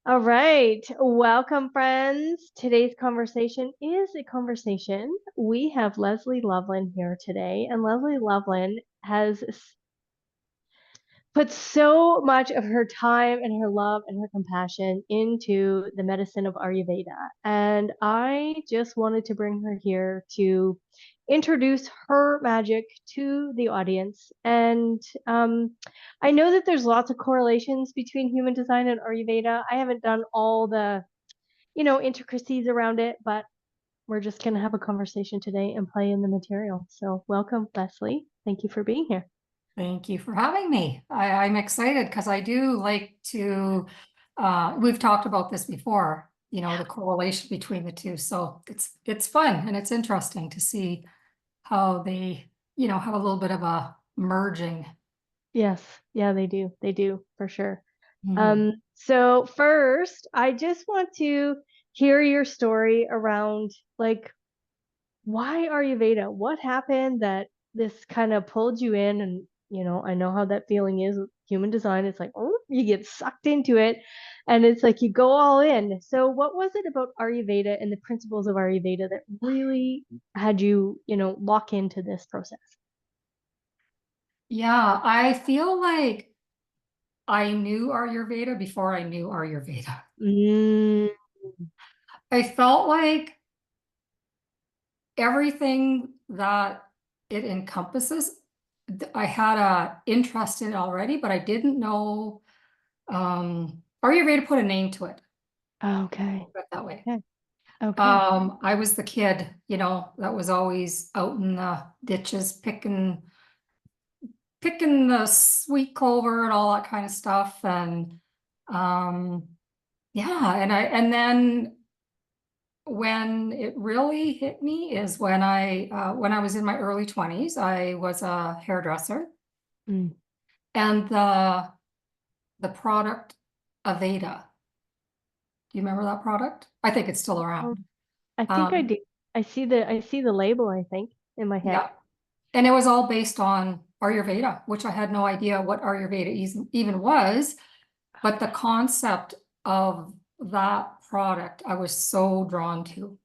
All right. Welcome, friends. Today's conversation is a conversation. We have Leslie Lovlin here today, and Leslie Lovlin has put so much of her time and her love and her compassion into the medicine of Ayurveda. And I just wanted to bring her here to introduce her magic to the audience. And I know that there's lots of correlations between human design and Ayurveda. I haven't done all the intricacies around it, but we're just going to have a conversation today and play in the material. So, welcome, Leslie. Thank you for being here. Thank you for having me. I'm excited because I do like to, we've talked about this before, the correlation between the two. So it's fun and it's interesting to see how they, have a little bit of a merging. Yes, yeah, they do. They do for sure. Mhm. So first, I just want to hear your story around like why Ayurveda? What happened that this kind of pulled you in? And I know how that feeling is with human design. It's like, oh, you get sucked into it, and it's like you go all in. So what was it about Ayurveda and the principles of Ayurveda that really had you, lock into this process? Yeah, I feel like I knew Ayurveda before I knew Ayurveda. Mm, I felt like everything that it encompasses, I had a interest in it already, but I didn't know are you ready to put a name to it? okay. Put it that way. Okay. Okay. I was the kid, that was always out in the ditches picking the sweet clover and all that kind of stuff. And um yeah, and then when it really hit me is when I was in my early 20s. I was a hairdresser, Mm. and the product Aveda. Do you remember that product? I think it's still Oh, around. I think I Um, do. I see the label, I think, in my head. yeah. And it was all based on Ayurveda, which I had no idea what Ayurveda even was. But the concept of that product, I was so drawn to.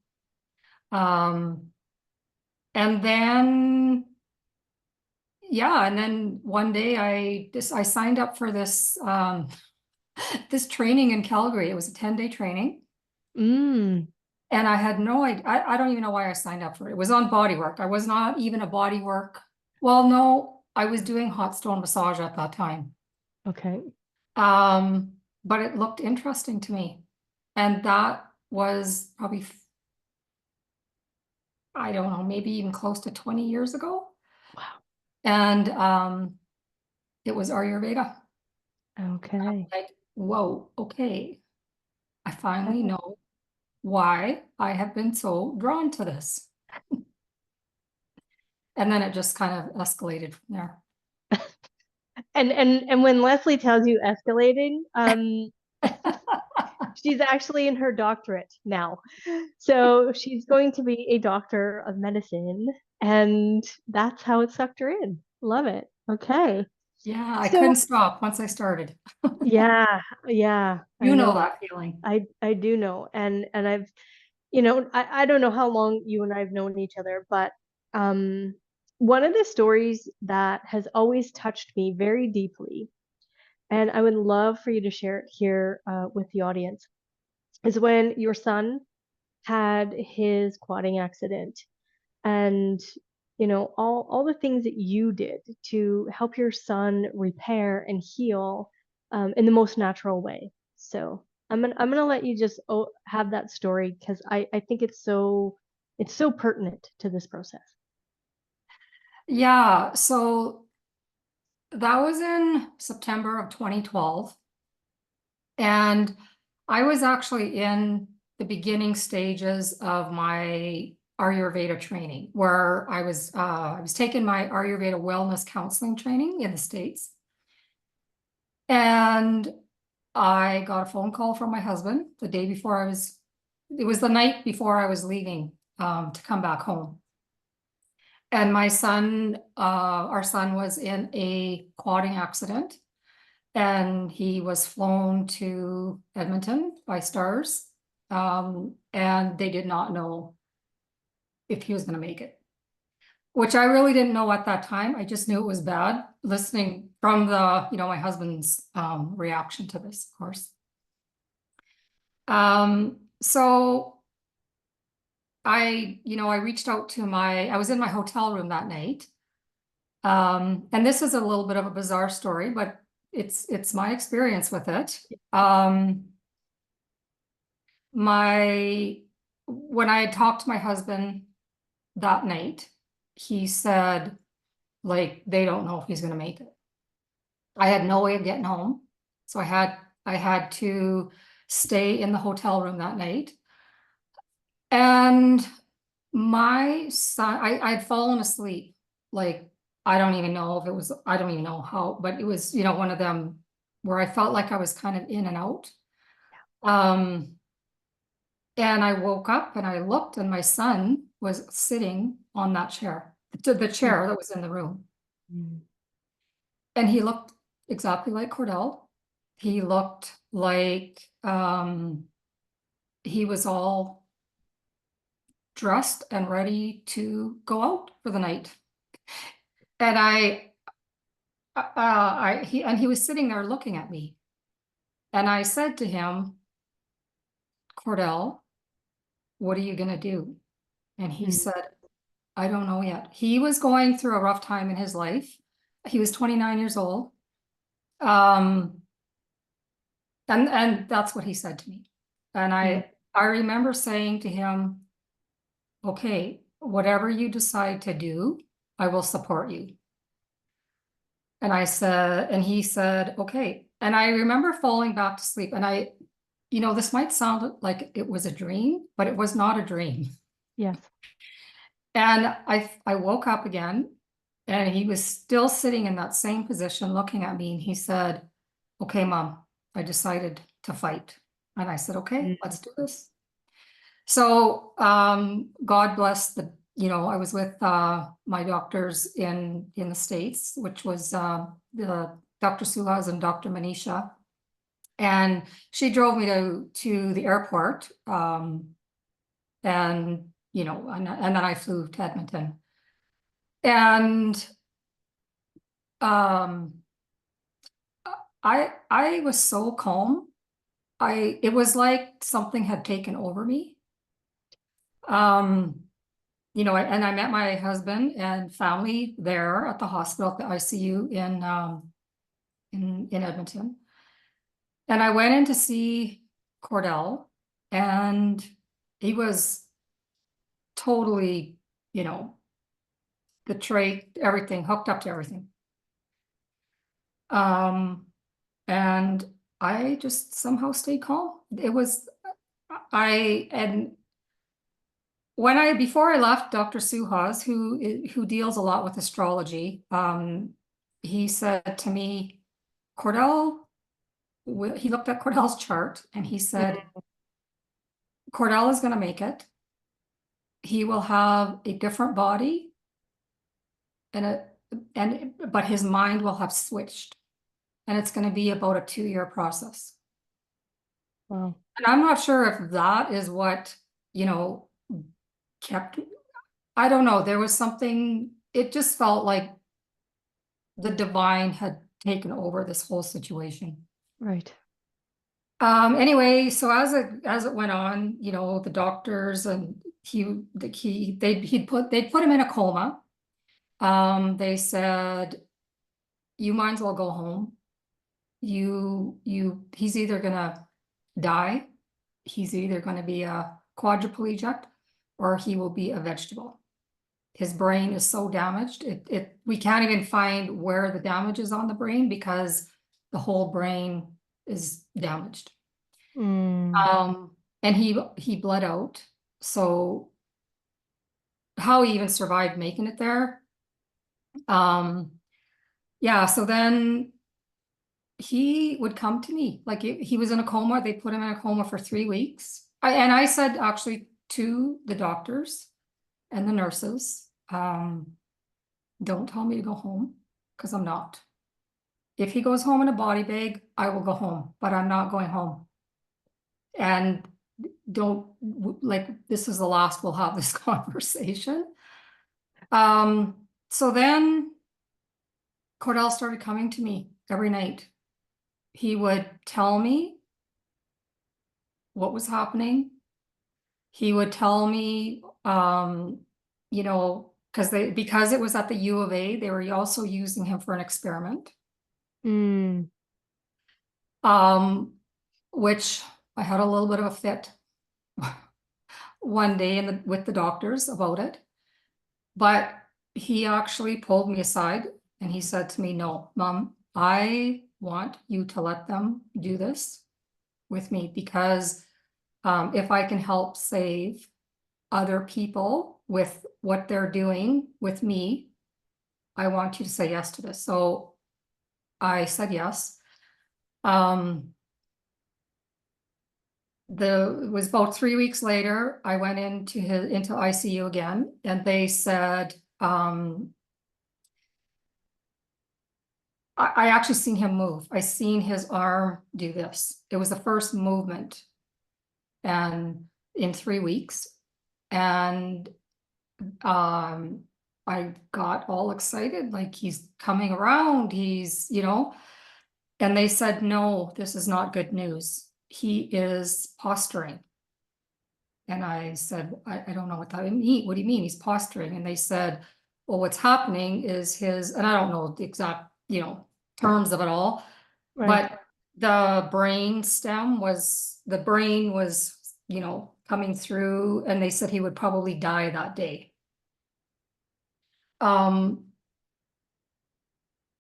Um, and then, yeah, and then one day I signed up for this this training in Calgary. It was a 10-day training. Mm. And I had no idea. I don't even know why I signed up for it. It was on bodywork. I was not even a bodywork. Well, no, I was doing hot stone massage at that time. Okay. But it looked interesting to me. And that was probably, I don't know, maybe even close to 20 years ago. Wow. And it was Ayurveda. Okay. Like, whoa, okay. I finally Okay. know why I have been so drawn to this. And then it just kind of escalated from there. And when Leslie tells you escalating, she's actually in her doctorate now. So she's going to be a doctor of medicine, and that's how it sucked her in. Love it. Okay. Yeah, I So couldn't stop once I started. yeah, yeah, I You know know. that feeling. I do know. And I've I don't know how long you and I've known each other, but um one of the stories that has always touched me very deeply, and I would love for you to share it here with the audience, is when your son had his quadding accident, and all the things that you did to help your son repair and heal in the most natural way. So I'm gonna let you just have that story because I think it's so pertinent to this process. Yeah, so that was in September of 2012. And I was actually in the beginning stages of my Ayurveda training, where I was taking my Ayurveda wellness counseling training in the States. And I got a phone call from my husband the day before it was the night before I was leaving to come back home. And our son was in a quadding accident. And he was flown to Edmonton by Stars. And they did not know if he was going to make it, which I really didn't know at that time. I just knew it was bad, listening from my husband's reaction to this, of course. So I reached out to I was in my hotel room that night. And this is a little bit of a bizarre story, but it's my experience with it. When I had talked to my husband that night, he said, like, they don't know if he's gonna make it. I had no way of getting home, so I had to stay in the hotel room that night. And my son, I'd fallen asleep. Like, I don't even know how, but it was, one of them where I felt like I was kind of in and out. And I woke up and I looked, and my son was sitting on that chair, the chair that was in the room. Mm. And he looked exactly like Cordell. He looked like he was all dressed and ready to go out for the night. And he was sitting there looking at me. And I said to him, Cordell, what are you gonna do? And he said, I don't know yet. He was going through a rough time in his life. He was 29 years old. And that's what he said to me. And I remember saying to him, okay, whatever you decide to do, I will support you. And he said, okay. And I remember falling back to sleep. And this might sound like it was a dream, but it was not a dream. Yes. And I woke up again, and he was still sitting in that same position looking at me. And he said, okay, Mom, I decided to fight. And I said, okay, let's do this. So God bless I was with my doctors in the States, which was the Dr. Suhas and Dr. Manisha. And she drove me to the airport. And then I flew to Edmonton. And I was so calm. It was like something had taken over me. And I met my husband and family there at the hospital, at the ICU in Edmonton. And I went in to see Cordell, and he was totally, the tray, everything, hooked up to everything. And I just somehow stayed calm. Before I left, Dr. Suhas, who deals a lot with astrology, he said to me, Cordell, he looked at Cordell's chart and he said, Cordell is going to make it. He will have a different body, but his mind will have switched, and it's going to be about a 2-year process. Wow. And I'm not sure if that is what, kept, I don't know. There was something, it just felt like the divine had taken over this whole situation. Right. Anyway, so as it went on, the doctors and they'd put him in a coma. They said, you might as well go home. He's either gonna die, he's either gonna be a quadriplegic, or he will be a vegetable. His brain is so damaged, we can't even find where the damage is on the brain because the whole brain is damaged. And he bled out. So how he even survived making it there. Yeah, so then he would come to me. Like, he was in a coma. They put him in a coma for 3 weeks. I said actually to the doctors and the nurses, don't tell me to go home, because I'm not. if he goes home in a body bag, I will go home, but I'm not going home. And don't, like, this is the last we'll have this conversation. So then Cordell started coming to me every night. He would tell me what was happening. He would tell me, you know, because it was at the U of A, they were also using him for an experiment. Mm. Which I had a little bit of a fit one day with the doctors about it. But he actually pulled me aside and he said to me, no, Mom, I want you to let them do this with me because if I can help save other people with what they're doing with me, I want you to say yes to this. So I said yes. It was about 3 weeks later, I went into ICU again, and they said, I actually seen him move. I seen his arm do this. It was the first movement and in 3 weeks. And I got all excited, like he's coming around, he's, and they said, no, this is not good news. He is posturing. And I said, I don't know what that means. What do you mean he's posturing? And they said, well, what's happening is and I don't know the exact, terms of it all, Right. but the brain was, coming through, and they said he would probably die that day. And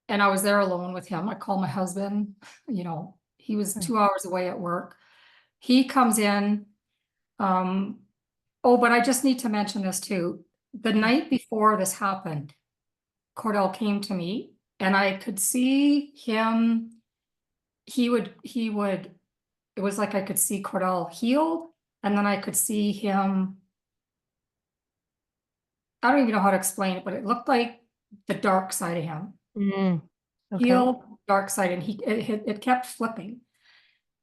I was there alone with him. I called my husband, he was 2 hours away at work. He comes in, oh, but I just need to mention this too. The night before this happened, Cordell came to me and I could see him. It was like I could see Cordell healed, and then I could see him. I don't even know how to explain it, but it looked like the dark side of him. Mm. Okay. Healed, dark side, and it kept flipping.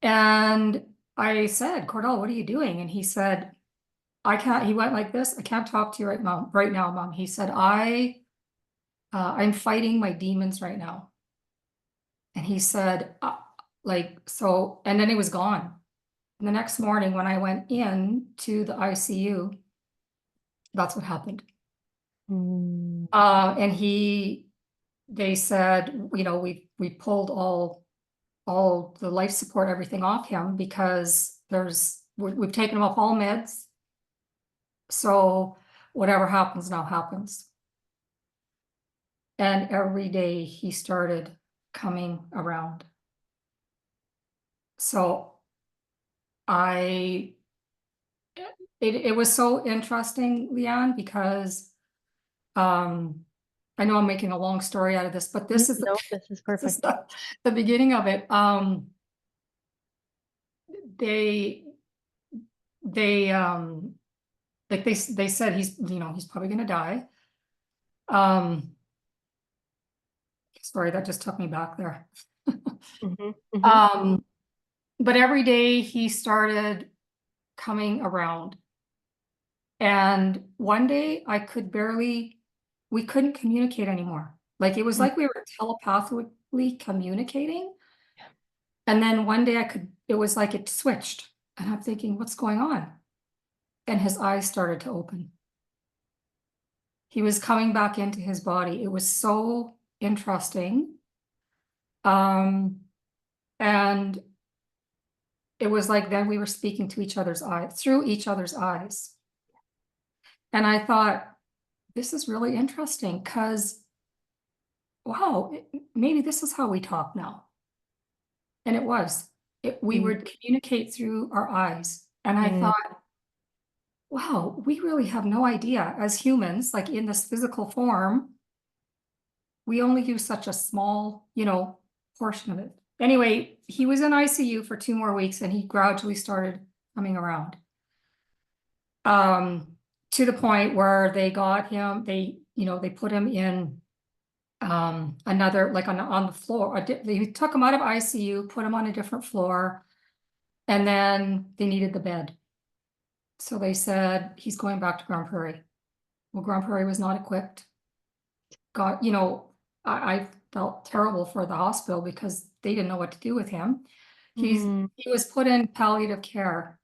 And I said, Cordell, what are you doing? And he said, I can't, he went like this. I can't talk to you right now, Mom. He said, I'm fighting my demons right now. And he said, so, and then he was gone. And the next morning when I went in to the ICU, that's what happened. Mm. And they said, we pulled all the life support, everything off him because we've taken him off all meds. So whatever happens now happens. And every day he started coming around. So it was so interesting, Leann, because I know I'm making a long story out of this, but this is No, this is perfect. the beginning of it. They said he's probably gonna die. Sorry, that just took me back there. But every day he started coming around. And one day we couldn't communicate anymore. Like it was like we were telepathically communicating. And then one day it was like it switched. And I'm thinking, what's going on? And his eyes started to open. He was coming back into his body. It was so interesting. And it was like then we were speaking to each other's eyes, through each other's eyes. And I thought, this is really interesting because, wow, maybe this is how we talk now. And it was. We would communicate through our eyes. And I thought, wow, we really have no idea as humans, like in this physical form, we only use such a small, portion of it. Anyway, he was in ICU for 2 more weeks and he gradually started coming around. To the point where they got him, they put him in Another, like on the floor. They took him out of ICU, put him on a different floor, and then they needed the bed. So they said, he's going back to Grand Prairie. Well, Grand Prairie was not equipped. God, I felt terrible for the hospital because they didn't know what to do with him. Mm. He was put in palliative care.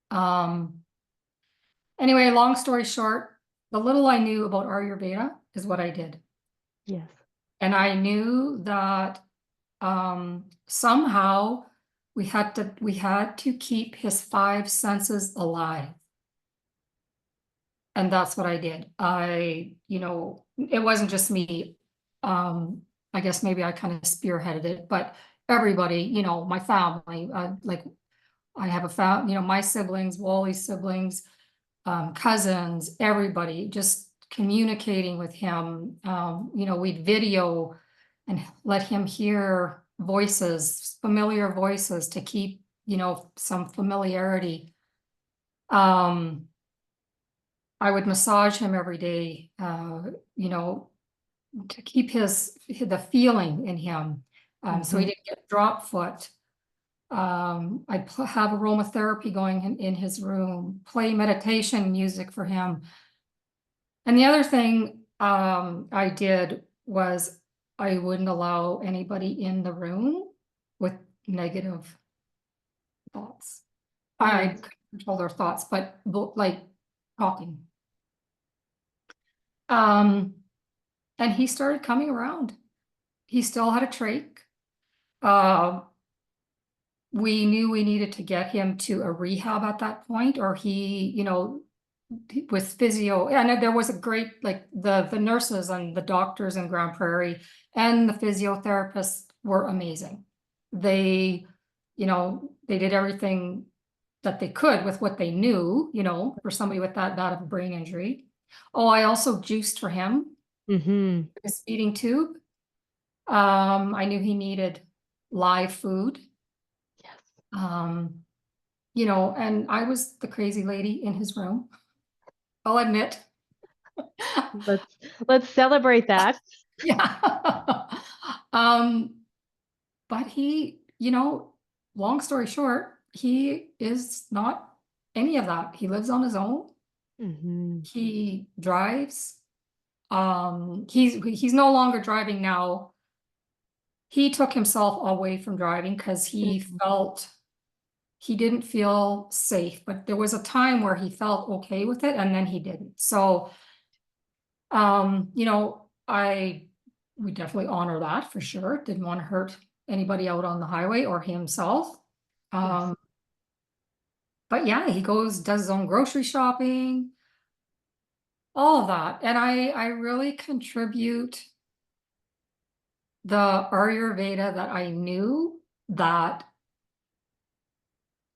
Anyway, long story short, the little I knew about Ayurveda is what I did. Yes. And I knew that somehow we had to keep his five senses alive. And that's what I did. It wasn't just me. I guess maybe I kind of spearheaded it, but everybody, my family, like I have a family, my siblings, Wally's siblings, cousins, everybody, just communicating with him. We'd video and let him hear voices, familiar voices to keep, some familiarity. I would massage him every day, to keep the feeling in him, so he didn't get drop foot. I'd have aromatherapy going in his room, play meditation music for him. And the other thing I did was I wouldn't allow anybody in the room with negative thoughts. I Yes. couldn't control their thoughts, but like talking. And he started coming around. He still had a trach. We knew we needed to get him to a rehab at that point, or he, with physio. And there was a great, like the nurses and the doctors in Grand Prairie and the physiotherapists were amazing. They, they did everything that they could with what they knew, for somebody with that bad of a brain injury. Oh, I also juiced for him, his feeding tube. I knew he needed live food. Yes. And I was the crazy lady in his room. I'll admit. Let's celebrate that. Yeah. But he, long story short, he is not any of that. He lives on his own. He drives. He's no longer driving now. He took himself away from driving because he didn't feel safe, but there was a time where he felt okay with it and then he didn't. So, we definitely honor that for sure. Didn't want to hurt anybody out on the highway or himself. Yes. But yeah, he does his own grocery shopping, all of that. And I really contribute the Ayurveda that I knew that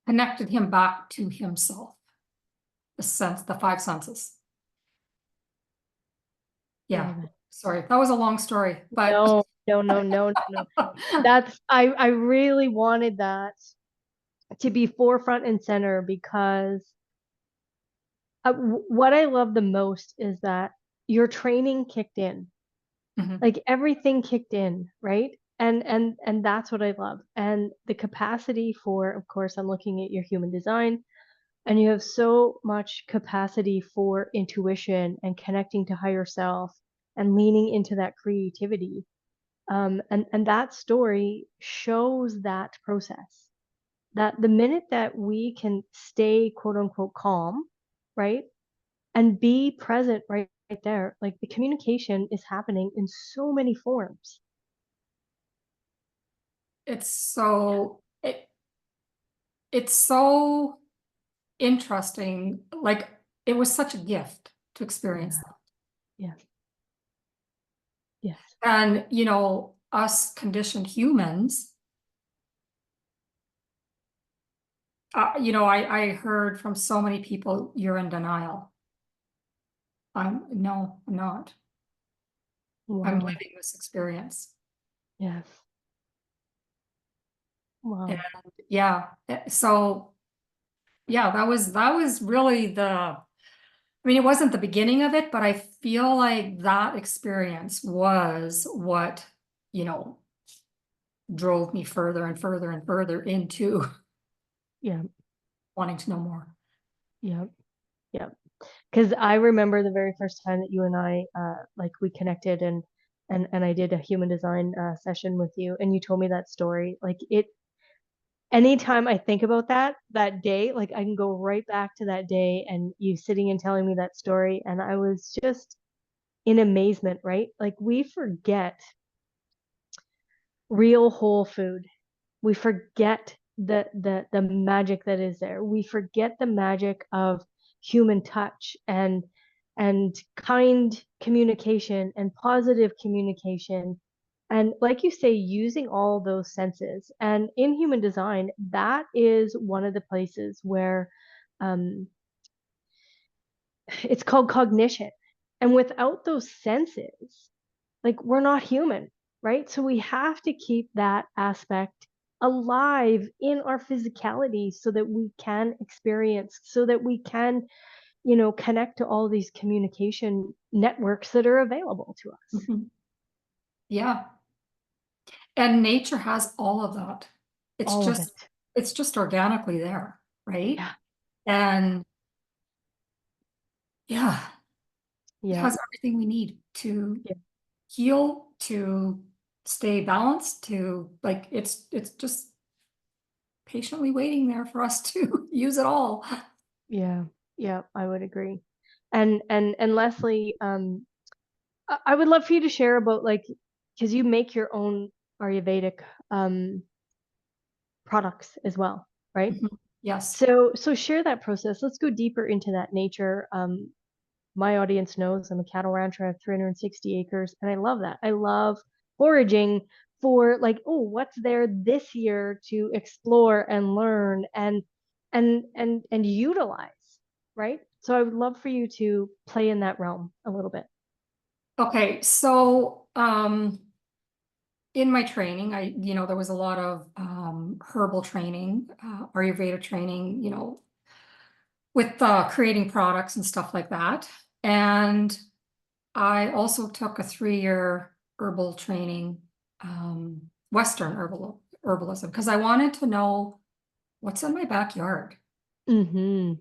connected him back to himself, the five senses. Yeah. Love it. Sorry, that was a long story, but No. I really wanted that to be forefront and center because what I love the most is that your training kicked in. Mhm. Like everything kicked in, right? And that's what I love. And the capacity for, of course, I'm looking at your human design, and you have so much capacity for intuition and connecting to higher self and leaning into that creativity. And that story shows that process. That the minute that we can stay quote unquote calm, right? And be present right there, like the communication is happening in so many forms. it's so it it's so interesting. Like it was such a gift to experience Yeah. that. Yes. Yes. And us conditioned humans, I heard from so many people, you're in denial. No, I'm not. I'm Wow. living this experience. Yes. And Wow. yeah, so yeah, that was really I mean, it wasn't the beginning of it, but I feel like that experience was what, you know, drove me further and further and further into Yeah, wanting to know more. yeah, yeah. Because I remember the very first time that you and I like we connected and I did a human design session with you and you told me that story. Like it anytime I think about that day, like I can go right back to that day and you sitting and telling me that story and I was just in amazement, right? Like we forget real whole food. We forget the magic that is there. We forget the magic of human touch and kind communication and positive communication. And like you say, using all those senses. And in human design, that is one of the places where um, it's called cognition. And without those senses, like we're not human, right? So we have to keep that aspect alive in our physicality so that we can experience, so that we can, connect to all these communication networks that are available to us. Mhm. Yeah. And nature has all of that. It's All of just, it. it's just organically there, right? Yeah. And yeah, it Yeah. has everything we need to Yeah. heal, to stay balanced, to like it's just patiently waiting there for us to use it all. Yeah. Yeah. I would agree. And Leslie, I would love for you to share about like, because you make your own Ayurvedic um, products as well, right? Mhm. Yes. So share that process. Let's go deeper into that nature. My audience knows I'm a cattle rancher. I have 360 acres, and I love that. I love foraging for like, oh, what's there this year to explore and learn and utilize, right? So I would love for you to play in that realm a little bit. Okay, so in my training, there was a lot of herbal training, Ayurveda training, with creating products and stuff like that. And I also took a 3-year herbal training, Western herbalism, because I wanted to know what's in my backyard. Mm-hmm.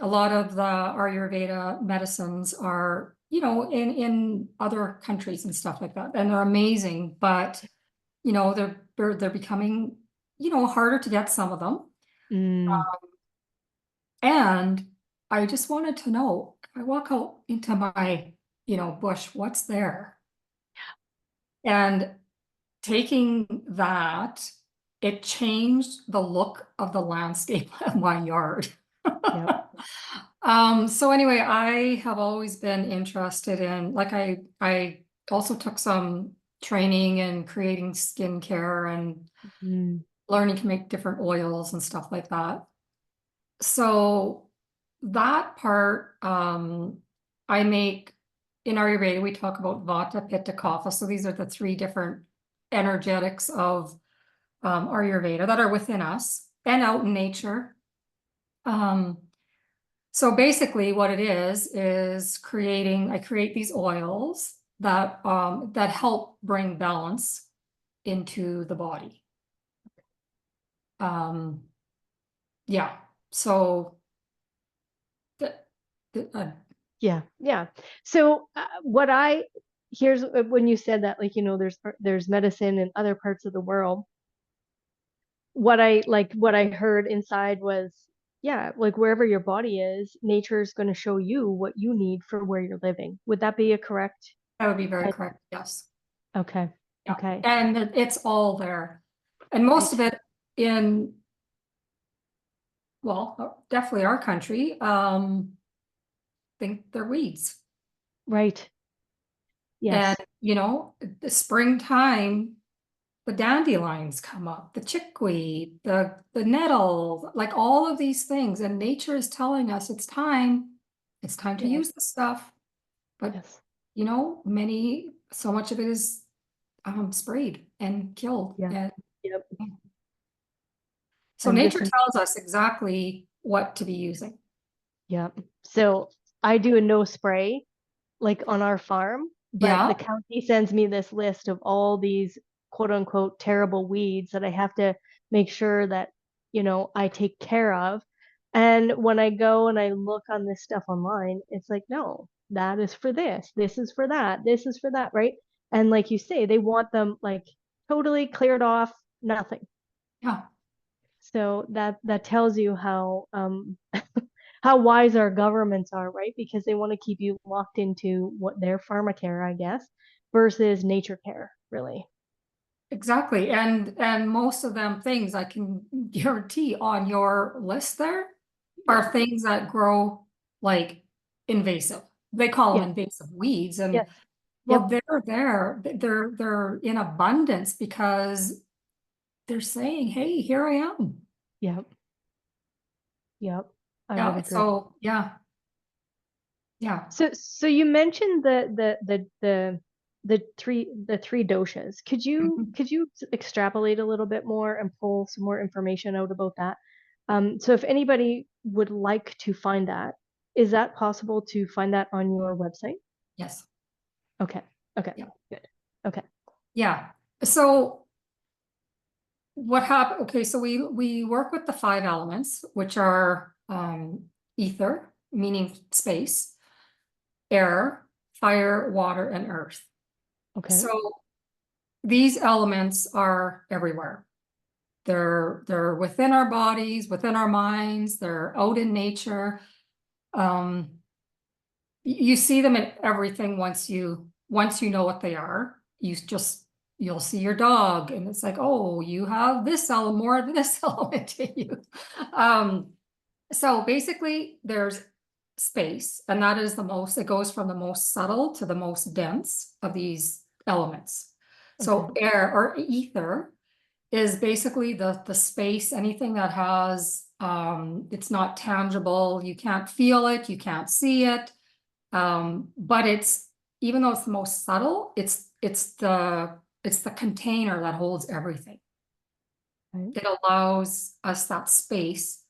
A lot of the Ayurveda medicines are, in other countries and stuff like that, and they're amazing, but they're becoming, harder to get some of them. Mm, And I just wanted to know, if I walk out into my, bush, what's there? And taking that, it changed the look of the landscape of my yard. yep. So anyway, I have always been interested in, like I also took some training in creating skincare and Mm, learning to make different oils and stuff like that. So that part, I make in Ayurveda, we talk about Vata, Pitta, Kapha. So these are the 3 different energetics of Ayurveda that are within us and out in nature. Um, so basically what it is I create these oils that help bring balance into the body. Um, yeah. So the, yeah. Yeah. So here's when you said that, like, there's medicine in other parts of the world. What I heard inside was, yeah, like wherever your body is, nature is going to show you what you need for where you're living. Would that be a correct? that would be very uh, correct. Yes. Okay. Yeah. Okay. And it's all there. And most of Right. it in, well, definitely our country, think they're weeds. Right. And, Yes. the springtime, the dandelions come up, the chickweed, the nettle, like all of these things. And nature is telling us it's time to Yeah. use this stuff. But, Yes. so much of it is sprayed and killed. Yeah. And Yep. so And nature this is tells us exactly what to be using. Yeah. So I do a no spray like on our farm, but the Yeah, county sends me this list of all these quote unquote terrible weeds that I have to make sure that, I take care of. And when I go and I look on this stuff online, it's like, no, that is for this is for that, this is for that, right? And like you say, they want them like totally cleared off, nothing. yeah. So that tells you how how wise our governments are, right? Because they want to keep you locked into what their pharmacare, I guess, versus nature care, really. Exactly. And most of them things I can guarantee on your list there Yeah. are things that grow like invasive. They call them Yeah. invasive weeds. And Yes. well, Yep. they're there. They're in abundance because they're saying, hey, here I am. Yep. Yep. I would Yeah. agree. So yeah, yeah. So you mentioned the three doshas. Mhm. Could you extrapolate a little bit more and pull some more information out about that? So if anybody would like to find that, is that possible to find that on your website? Yes. Okay. Okay. Yeah. Good. Okay. Yeah. So what happened? Okay, so we work with the five elements, which are ether, meaning space, air, fire, water, and earth. Okay. So these elements are everywhere. They're within our bodies, within our minds, they're out in nature. Um, you see them in everything once you know what they are. You'll see your dog and it's like, oh, you have this element, more of this element in you. Um, so basically there's space, and that is it goes from the most subtle to the most dense of these elements. Okay. So air or ether is basically the space, anything that has it's not tangible, you can't feel it, you can't see it. But it's even though it's the most subtle, it's the container that holds everything. Right. It allows us that space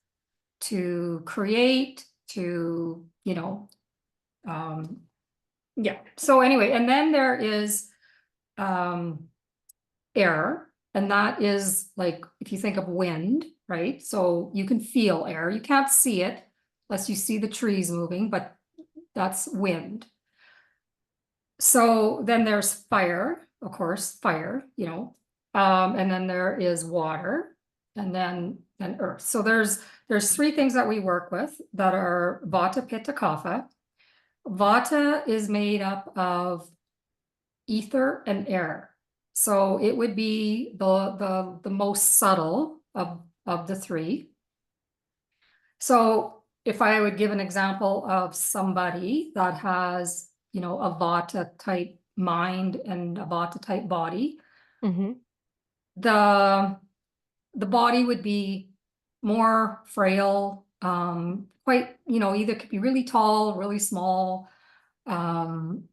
to create, to, yeah. So anyway, and then there is um air, and that is like if you think of wind, right? So you can feel air. You can't see it unless you see the trees moving, but that's wind. So then there's fire, of course, fire, and then there is water, and then earth. So there's three things that we work with that are Vata, Pitta, Kapha. Vata is made up of ether and air. So it would be the most subtle of the three. So if I would give an example of somebody that has, a Vata type mind and a Vata type body, Mm-hmm. the the body would be more frail, quite, either could be really tall, really small, um,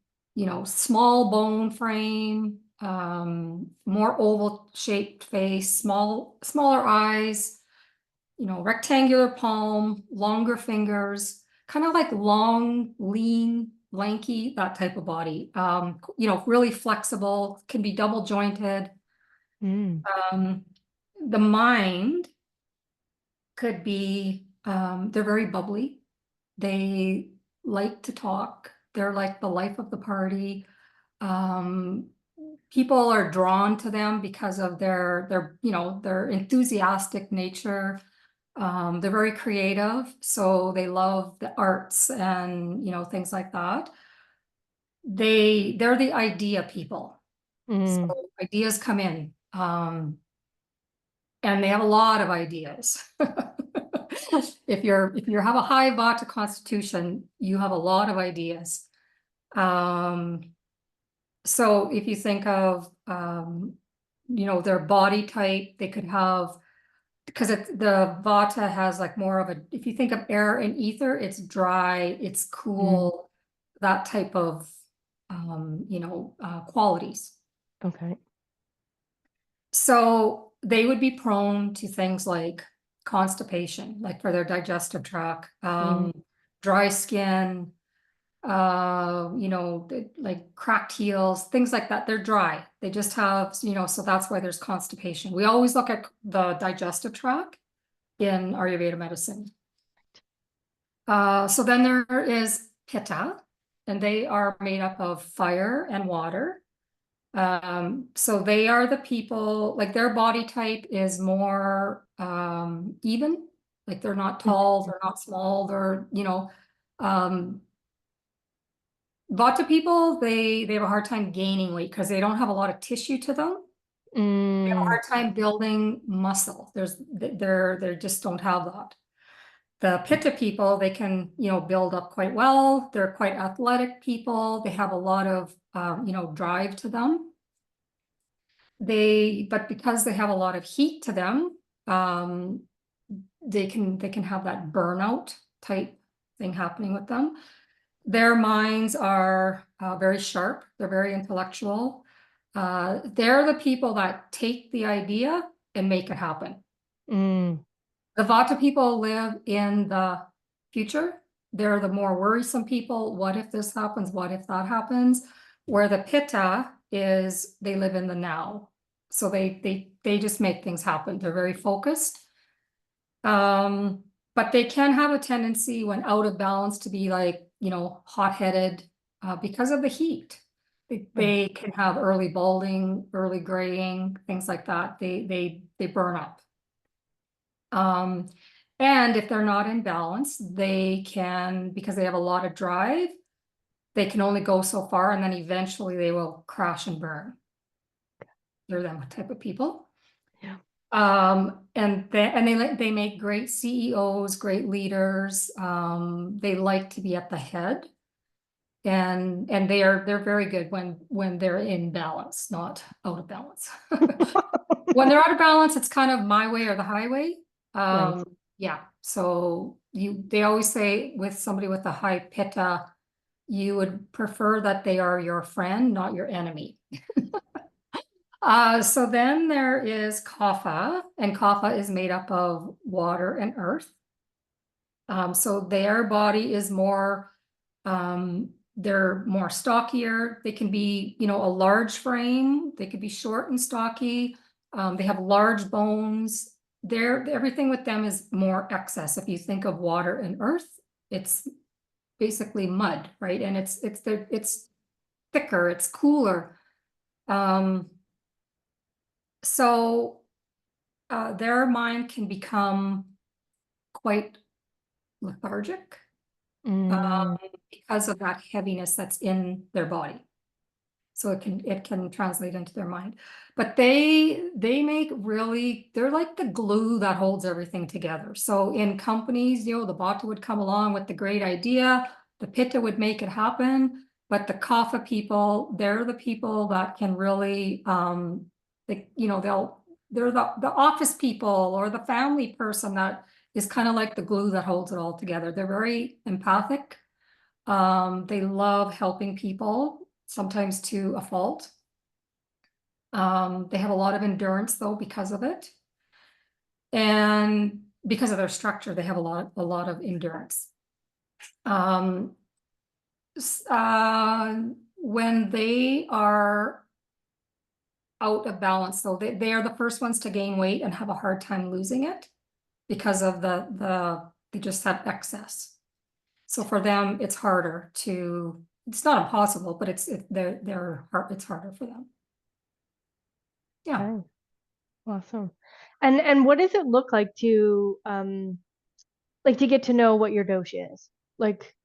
small bone frame, more oval shaped face, smaller eyes, rectangular palm, longer fingers, kind of like long, lean, lanky, that type of body. Really flexible, can be double jointed. Mm. Um, the mind could be, they're very bubbly. They like to talk. They're like the life of the party. Um, People are drawn to them because of their enthusiastic nature. They're very creative, so they love the arts and things like that. They're the idea people. So Mm. ideas come in, and they have a lot of ideas. If you have a high Vata constitution, you have a lot of ideas. Um, so if you think of their body type, they could have, because the Vata has like more of a, if you think of air and ether, it's dry, it's Mm. cool, that type of qualities. Okay. So they would be prone to things like constipation, like for their digestive tract. Mm. dry skin, like cracked heels, things like that. They're dry. They just have, so that's why there's constipation. We always look at the digestive tract in Ayurveda medicine. So then there is Pitta, and they are made up of fire and water. So they are the people, like their body type is more even, like they're not tall, they're not small, they're, Vata people, they have a hard time gaining weight because they don't have a lot of tissue to them. They have a hard time building muscle. They just don't have that. The Pitta people, they can, build up quite well. They're quite athletic people. They have a lot of, drive to them. But because they have a lot of heat to them, they can have that burnout type thing happening with them. Their minds are very sharp. They're very intellectual. They're the people that take the idea and make it happen. The Vata people live in the future. They're the more worrisome people. What if this happens? What if that happens? Where the Pitta is, they live in the now. So they just make things happen. They're very focused. But they can have a tendency when out of balance to be like, hot-headed because of the heat. They can have early balding, early graying, things like that. They burn up. And if they're not in balance, they can, because they have a lot of drive, they can only go so far, and then eventually they will crash and burn. They're that type of people. Yeah. And they make great CEOs, great leaders. They like to be at the head, and they're very good when they're in balance, not out of balance. When they're out of balance, it's kind of my way or the highway. Right. Yeah. So they always say with somebody with a high Pitta, you would prefer that they are your friend, not your enemy. So then there is Kapha, and Kapha is made up of water and earth. So their body is more, they're more stockier. They can be, a large frame. They could be short and stocky. They have large bones. Everything with them is more excess. If you think of water and earth, it's basically mud, right? And it's thicker, it's cooler. So their mind can become quite lethargic because of that heaviness that's in their body. So it can translate into their mind. But they make really, they're like the glue that holds everything together. So in companies, the Vata would come along with the great idea, the Pitta would make it happen, but the Kapha people, they're the people that can really they're the office people or the family person that is kind of like the glue that holds it all together. They're very empathic. They love helping people, sometimes to a fault. They have a lot of endurance though because of it. And because of their structure, they have a lot of endurance. When they are out of balance, so they are the first ones to gain weight and have a hard time losing it because of they just have excess. So for them, it's harder to, it's not impossible, but it's harder for them. Yeah. Okay. Awesome. And what does it look like to get to know what your dosha is? Like,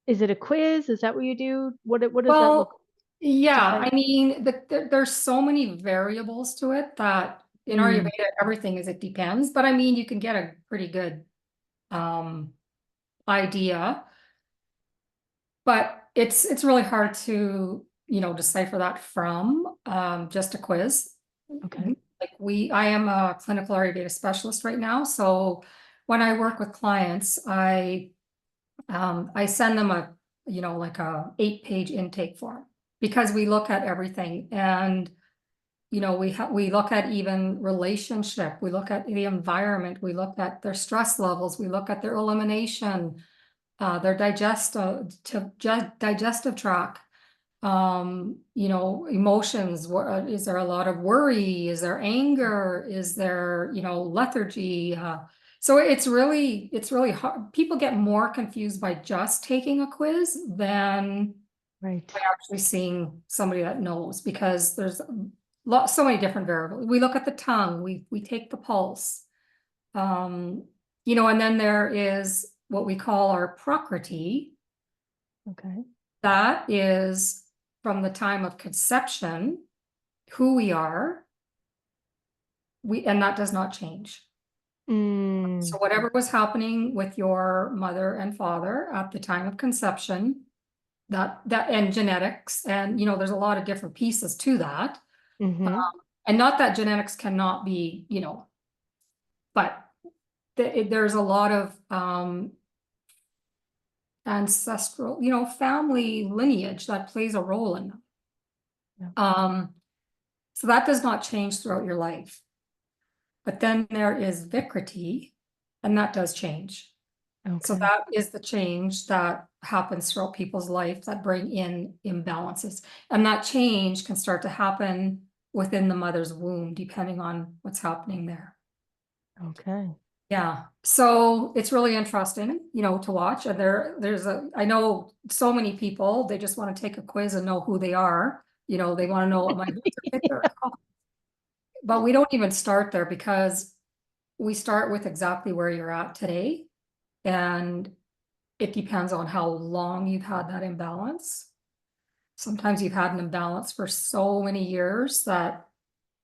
is it a quiz? Is that what you do? What does that look like? Yeah, I mean, there's so many variables to it that in Ayurveda, everything it depends. But I mean, you can get a pretty good idea. But it's really hard to, decipher that from just a quiz. Okay. Like I am a clinical Ayurveda specialist right now. So when I work with clients, I send them like a 8-page intake form because we look at everything, and we look at even relationship, we look at the environment, we look at their stress levels, we look at their elimination, their digestive tract, emotions. Is there a lot of worry? Is there anger? Is there, lethargy? So it's really hard. People get more confused by just taking a quiz than Right. by actually seeing somebody that knows, because there's so many different variables. We look at the tongue, we take the pulse. Um, and then there is what we call our prakriti. Okay. That is from the time of conception, who we are, and that does not change. So Mm. whatever was happening with your mother and father at the time of conception, that and genetics, and there's a lot of different pieces to that. Mm-hmm. And not that genetics cannot be, but there's a lot of ancestral, family lineage that plays a role in them. Yeah. So that does not change throughout your life. But then there is Vikriti, and that does change. So Okay. that is the change that happens throughout people's life that bring in imbalances. And that change can start to happen within the mother's womb, depending on what's happening there. Okay. Yeah. So it's really interesting, to watch. And I know so many people, they just want to take a quiz and know who they are. They want to know what my picture. But we don't even start there, because we start with exactly where you're at today. And it depends on how long you've had that imbalance. Sometimes you've had an imbalance for so many years that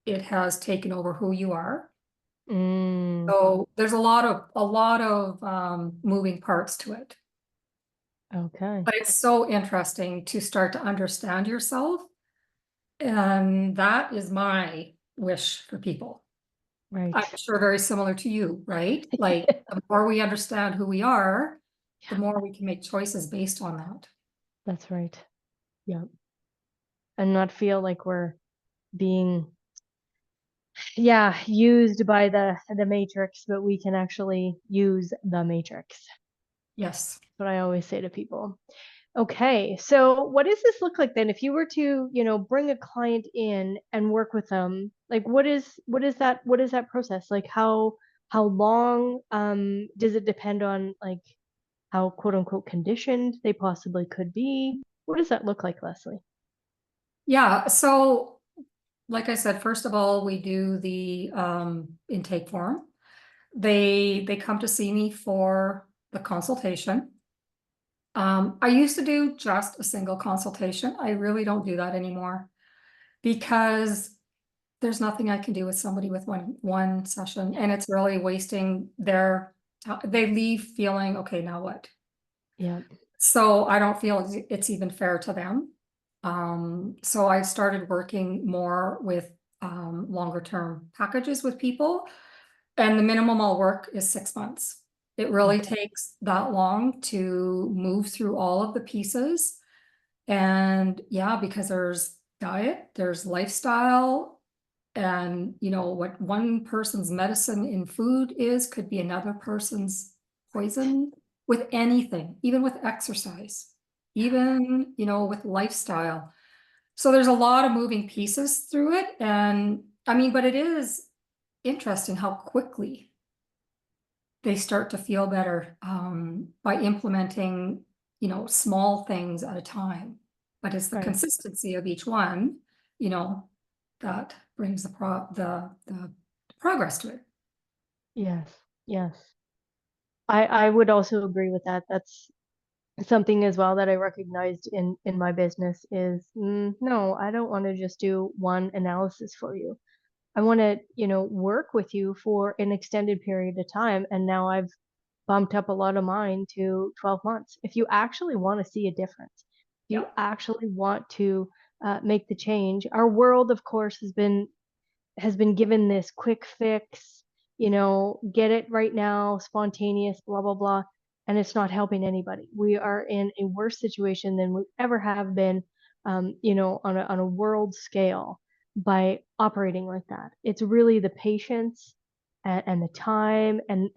it has taken over who you are. Mm. So there's a lot of moving parts to it. Okay. But it's so interesting to start to understand yourself. And that is my wish for people. I'm Right. sure very similar to you, right? Like, the more we understand who we are, the more we can make choices based on that. That's right. Yeah. And not feel like we're being, yeah, used by the matrix, but we can actually use the matrix. Yes. That's what I always say to people. Okay, so what does this look like then? If you were to, bring a client in and work with them, like what is that process? Like how long does it depend on, like, how quote unquote conditioned they possibly could be? What does that look like, Leslie? Yeah. So, like I said, first of all, we do the intake form. They come to see me for the consultation. I used to do just a single consultation. I really don't do that anymore, because there's nothing I can do with somebody with one session, and it's really wasting they leave feeling, okay, now what? Yeah. So I don't feel it's even fair to them. So I started working more with longer term packages with people, and the minimum I'll work is 6 months. It really Okay. takes that long to move through all of the pieces. And yeah, because there's diet, there's lifestyle, and what one person's medicine in food is could be another person's poison with anything, even with exercise, even with lifestyle. So there's a lot of moving pieces through it. And I mean, but it is interesting how quickly they start to feel better by implementing, small things at a time. But it's the Right. consistency of each one, you know, that brings the progress to it. Yes. Yes. I would also agree with that. That's something as well that I recognized in my business is, no, I don't want to just do one analysis for you. I want to, work with you for an extended period of time. And now I've bumped up a lot of mine to 12 months. If you actually want to see a difference, if you Yeah. actually want to make the change, our world, of course, has been given this quick fix, get it right now, spontaneous, blah, blah, blah. And it's not helping anybody. We are in a worse situation than we ever have been, on a world scale by operating like that. It's really the patience and the time and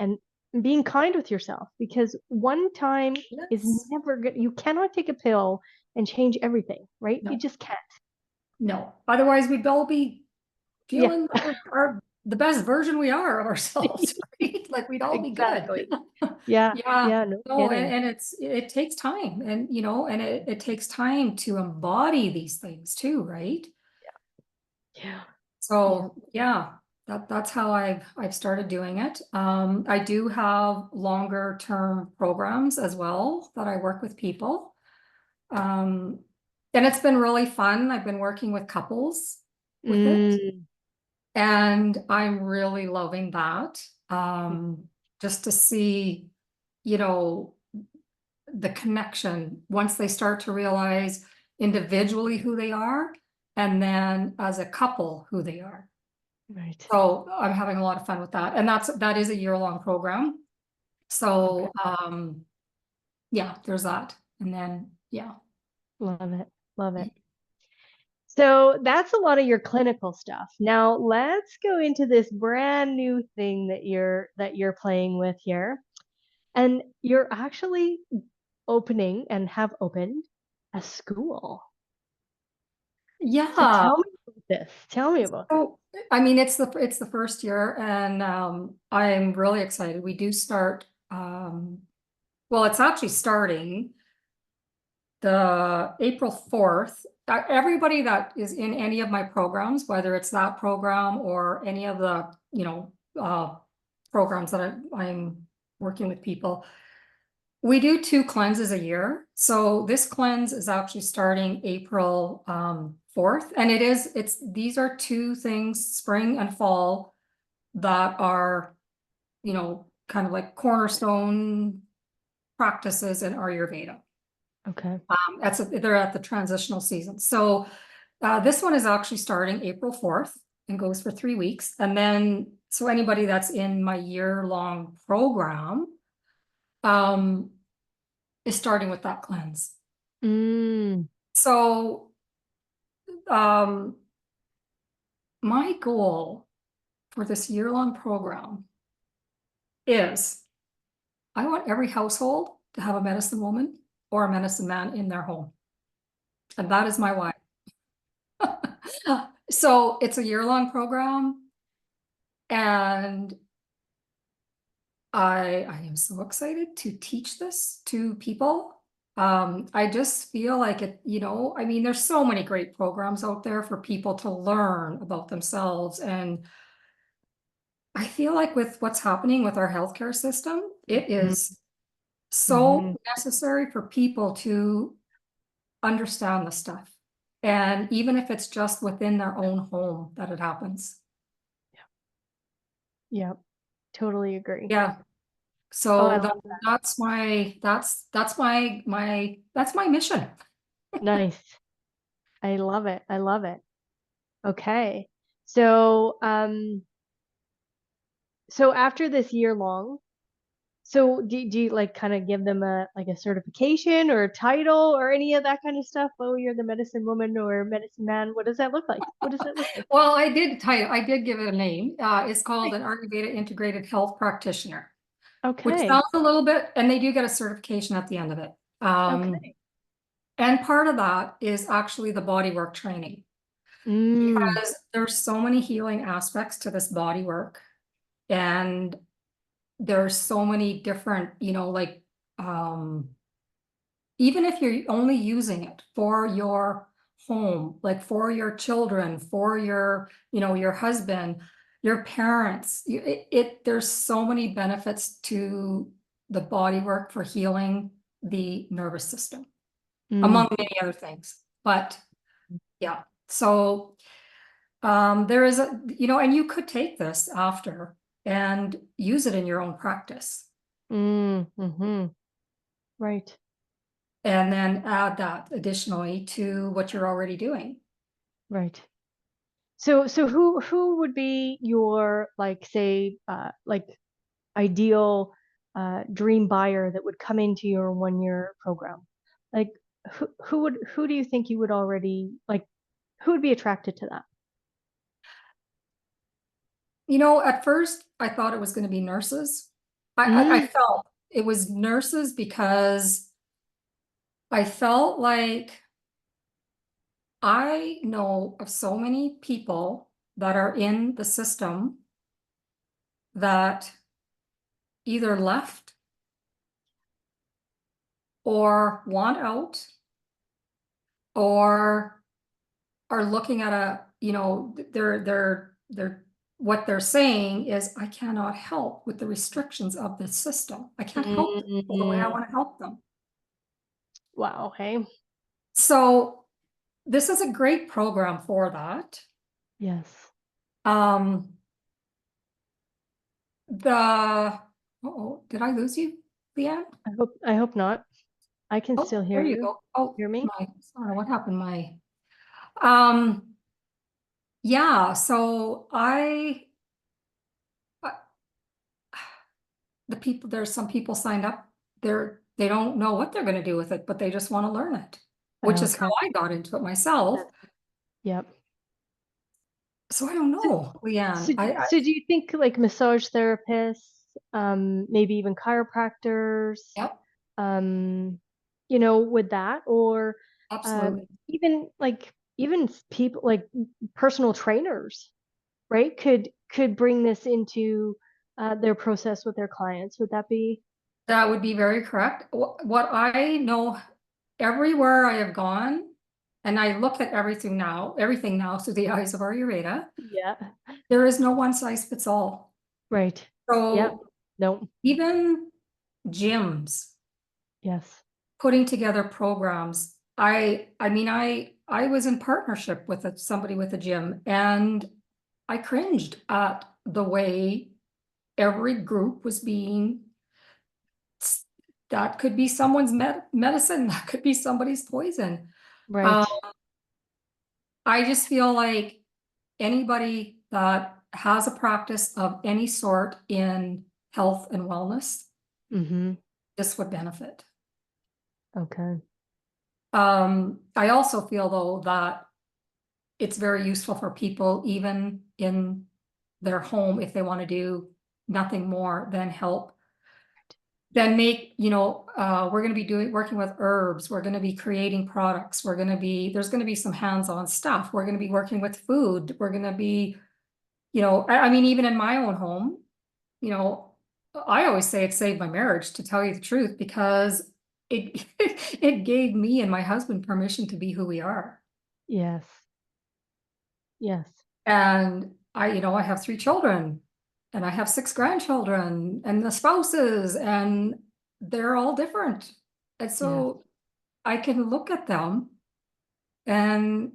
being kind with yourself, because one time is Yes. never good. You cannot take a pill and change everything, right? You No, just can't. no. Otherwise, we'd all be Yeah, feeling the best version we are of ourselves, right? Like we'd all be good. exactly. Yeah, Yeah. yeah, no No, kidding. and it takes time, and and it takes time to embody these things too, right? Yeah, yeah. So yeah, that's how I've started doing it. I do have longer term programs as well that I work with people. Um, and it's been really fun. I've been working with couples with it, Mm, and I'm really loving that. Um, just to see, you know, the connection once they start to realize individually who they are, and then as a couple who they are. right. So I'm having a lot of fun with that. And that is a year-long program. Okay. So yeah, there's that. And then yeah. Love it. Love it. So that's a lot of your clinical stuff. Now let's go into this brand new thing that you're playing with here. And you're actually opening and have opened a school. So Yeah. tell me about this. Tell me about this. So I mean it's the first year, and I'm really excited. We do start well, it's actually starting the April 4th. Everybody that is in any of my programs, whether it's that program or any of the, programs that I'm working with people, we do 2 cleanses a year. So this cleanse is actually starting April 4th. And these are two things, spring and fall, that are, kind of like cornerstone practices in Ayurveda. Okay. They're at the transitional season. So this one is actually starting April 4th and goes for 3 weeks. And then, so anybody that's in my year-long program um, is starting with that cleanse. Mm, So um, my goal for this year-long program is I want every household to have a medicine woman or a medicine man in their home. And that is my why. So it's a year-long program, and I am so excited to teach this to people. I just feel like it, I mean, there's so many great programs out there for people to learn about themselves. And I feel like with what's happening with our healthcare system, it mm, is so mm-hmm. necessary for people to understand the stuff. And even if it's just within their own home that it happens. Yeah, totally agree. Yeah. Oh, I So love that's my mission. that. Nice. I love it. I love it. Okay. So, so after this year long, so do you like kind of give them a certification or a title or any of that kind of stuff? Oh, you're the medicine woman or medicine man. What does that look like? What does that look like? Well, I did give it a name. It's called an Ayurveda Integrated Health Practitioner, which Okay. sounds a little bit, and they do get a certification at the end of it. Okay. And part of that is actually the body work training, Mm, because there's so many healing aspects to this body work, and there's so many different, um, even if you're only using it for your home, like for your children, for your husband, your parents, there's so many benefits to the body work for healing the nervous system, among mm, many other things. But yeah, so there is and you could take this after and use it in your own practice, mm-hmm. Right. and then add that additionally to what you're already doing. Right. So who would be your like say like ideal dream buyer that would come into your 1 year program? Like who do you think you would already like who would be attracted to that? At first I thought it was going to be nurses, I Mm, felt it was nurses because I felt like I know of so many people that are in the system that either left or want out or are looking at they're what they're saying is I cannot help with the restrictions of this system. I can't help people the way I mm, want to help them. wow. Hey. So this is a great program for that. Yes. Um, oh, did I lose you, Leanne? I hope not. I can Oh, still hear there you you. go. Oh, Hear me? my, I don't know what happened. Um, yeah, so uh, there's some people signed up. They don't know what they're going to do with it, but they just want to learn it, which is how Okay. I got into it myself. That's, yep. So I don't So, know, so, Leanne. so do you think like massage therapists, maybe even chiropractors, Yep, um, would that, or absolutely. even people like personal trainers, right? Could bring this into their process with their clients. Would that be? That would be very correct. What I know, everywhere I have gone, and I look at everything now through the eyes of Ayurveda, Yeah. there is no one size fits all. Right. Yep. So No. even gyms Yes. putting together programs, I was in partnership with somebody with a gym, and I cringed at the way every group was being. That could be someone's medicine, that could be somebody's poison. Um, Right. I just feel like anybody that has a practice of any sort in health and wellness, Mm-hmm. this would benefit. Okay. I also feel though that it's very useful for people even in their home if they want to do nothing more than help. Then we're going to be working with herbs. We're going to be creating products. There's going to be some hands-on stuff. We're going to be working with food. We're going to be, I mean, even in my own home, you know, I always say it saved my marriage, to tell you the truth, because it it gave me and my husband permission to be who we are. Yes. Yes. And I have 3 children and I have 6 grandchildren and the spouses, and they're all different. And Yes. so I can look at them and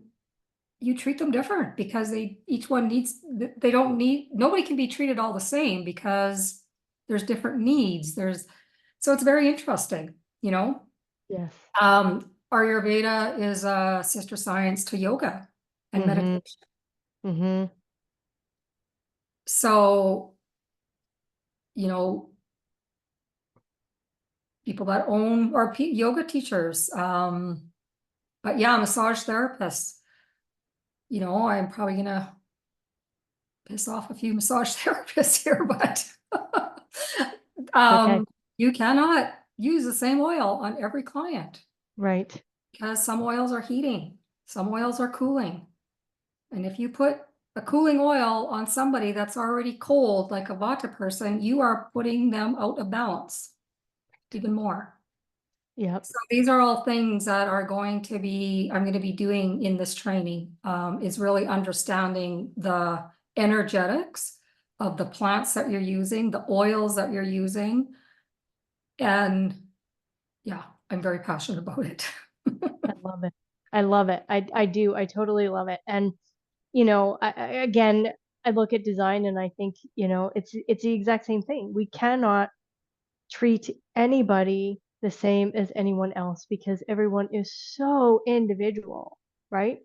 you treat them different because each one needs, they don't need, nobody can be treated all the same because there's different needs. So it's very interesting, you know. Yes. Ayurveda is a sister science to yoga and Mm-hmm. meditation. Mm-hmm. So, you know, people that own or yoga teachers, but yeah, massage therapists. I'm probably gonna piss off a few massage therapists here, but It's okay. you cannot use the same oil on every client Right. because some oils are heating, some oils are cooling. And if you put a cooling oil on somebody that's already cold, like a Vata person, you are putting them out of balance even more. Yep. So these are all things that I'm going to be doing in this training, is really understanding the energetics of the plants that you're using, the oils that you're using. And yeah, I'm very passionate about it. I love it. I love it. I do. I totally love it. And again, I look at design and I think, it's the exact same thing. We cannot treat anybody the same as anyone else because everyone is so individual, right?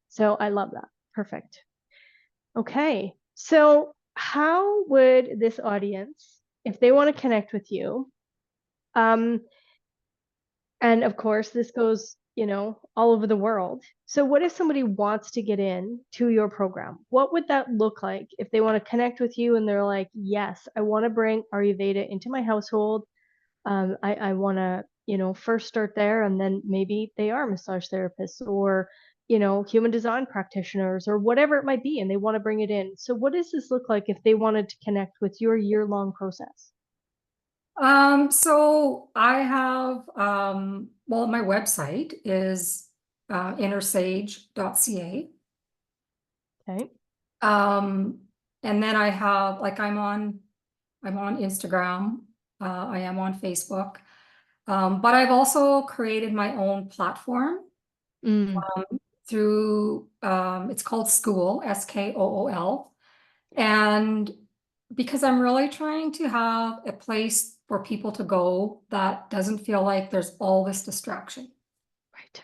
So I love that. Perfect. Okay. So how would this audience, if they want to connect with you, um, and of course this goes all over the world. So what if somebody wants to get in to your program? What would that look like if they want to connect with you and they're like, yes, I want to bring Ayurveda into my household. I want to, first start there, and then maybe they are massage therapists or, human design practitioners or whatever it might be, and they want to bring it in. So what does this look like if they wanted to connect with your year-long process? So I have, well, my website is innersage.ca. Okay. And then I have, like, I'm on Instagram, I am on Facebook. But I've also created my own platform Mm, through, it's called School, Skool. And because I'm really trying to have a place for people to go that doesn't feel like there's all this distraction. right.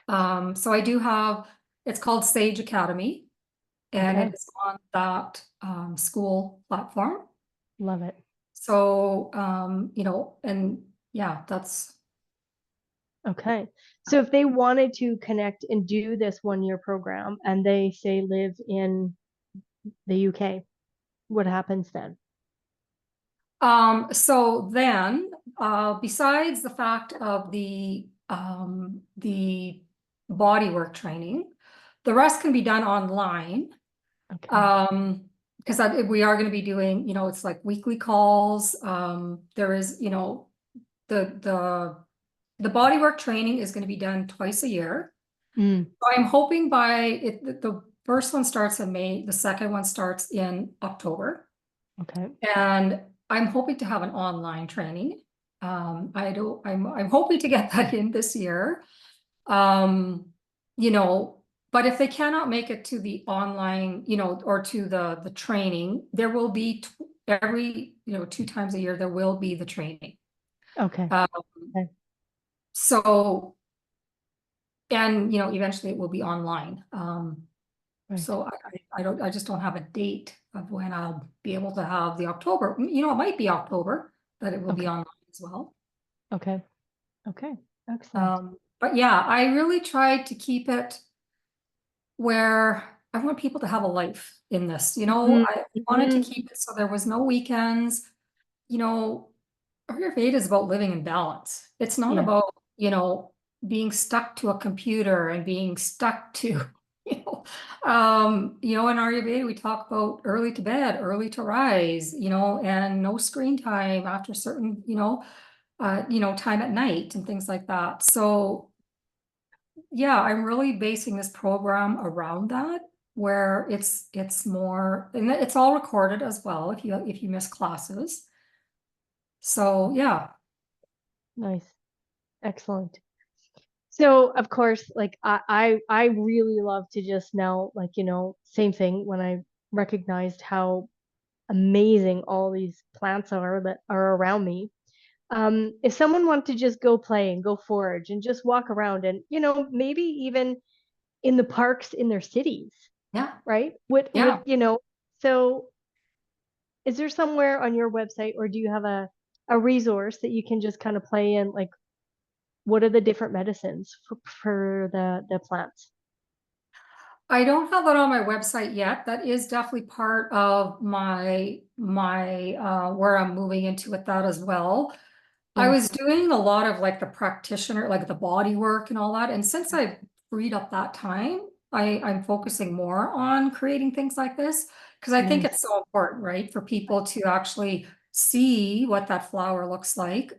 So I do have, it's called Sage Academy, and it Okay. is on that school platform. Love it. So, and yeah, that's, Okay. So if they wanted to connect and do this 1 year program and they say live in the UK, what happens then? so then, besides the fact of the body work training, the rest can be done online. Okay. Because we are going to be doing, it's like weekly calls. There is, the the body work training is going to be done twice a year. Mm, So I'm hoping by it, the first one starts in May, the second one starts in October. okay. And I'm hoping to have an online training. I'm hoping to get that in this year. Um, you know, but if they cannot make it to the online, or to the training, there will be every, 2 times a year, there will be the training. Okay. Um, Okay. so, and, eventually it will be online. Right. So I just don't have a date of when I'll be able to have the October. It might be October, but it will be Okay. online as well. Okay. Okay. Excellent. But yeah, I really tried to keep it where I want people to have a life in this. Mm, I wanted to mm, keep it so there was no weekends. You know, Ayurveda is about living in balance. It's not yeah. about, being stuck to a computer and being stuck to, in Ayurveda, we talk about early to bed, early to rise, and no screen time after a certain, time at night and things like that. So yeah, I'm really basing this program around that, where it's more, and it's all recorded as well if you miss classes. So yeah. Nice. Excellent. So of course, like I really love to just now, like, same thing when I recognized how amazing all these plants are that are around me. If someone wanted to just go play and go forage and just walk around and, maybe even in the parks in their cities, Yeah. right? Would, Yeah. so is there somewhere on your website, or do you have a resource that you can just kind of play in, like what are the different medicines for the plants? I don't have that on my website yet. That is definitely part of my where I'm moving into with that as well. I Mm, was doing a lot of like the practitioner, like the body work and all that. And since I've freed up that time, I'm focusing more on creating things like this because I think nice. it's so important, right? For people to actually see what that flower looks like.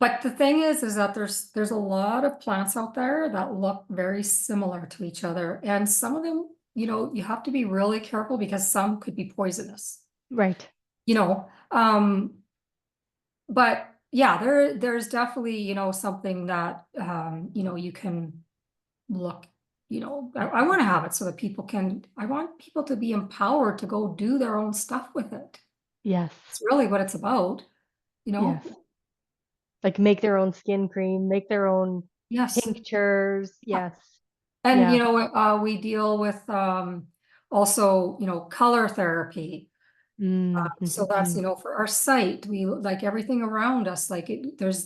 But the thing is that there's a lot of plants out there that look very similar to each other. And some of them, you have to be really careful because some could be poisonous, Right. you know. But yeah, there's definitely, something that you can look, I want to have it so that I want people to be empowered to go do their own stuff with it. Yes. It's really what it's about, you Yes. know? Like make their own skin cream, make their own Yes. tinctures. Yes. And Yeah. we deal with also, color therapy. Mm, So that's, mhm. for our sight, we like everything around us, like there's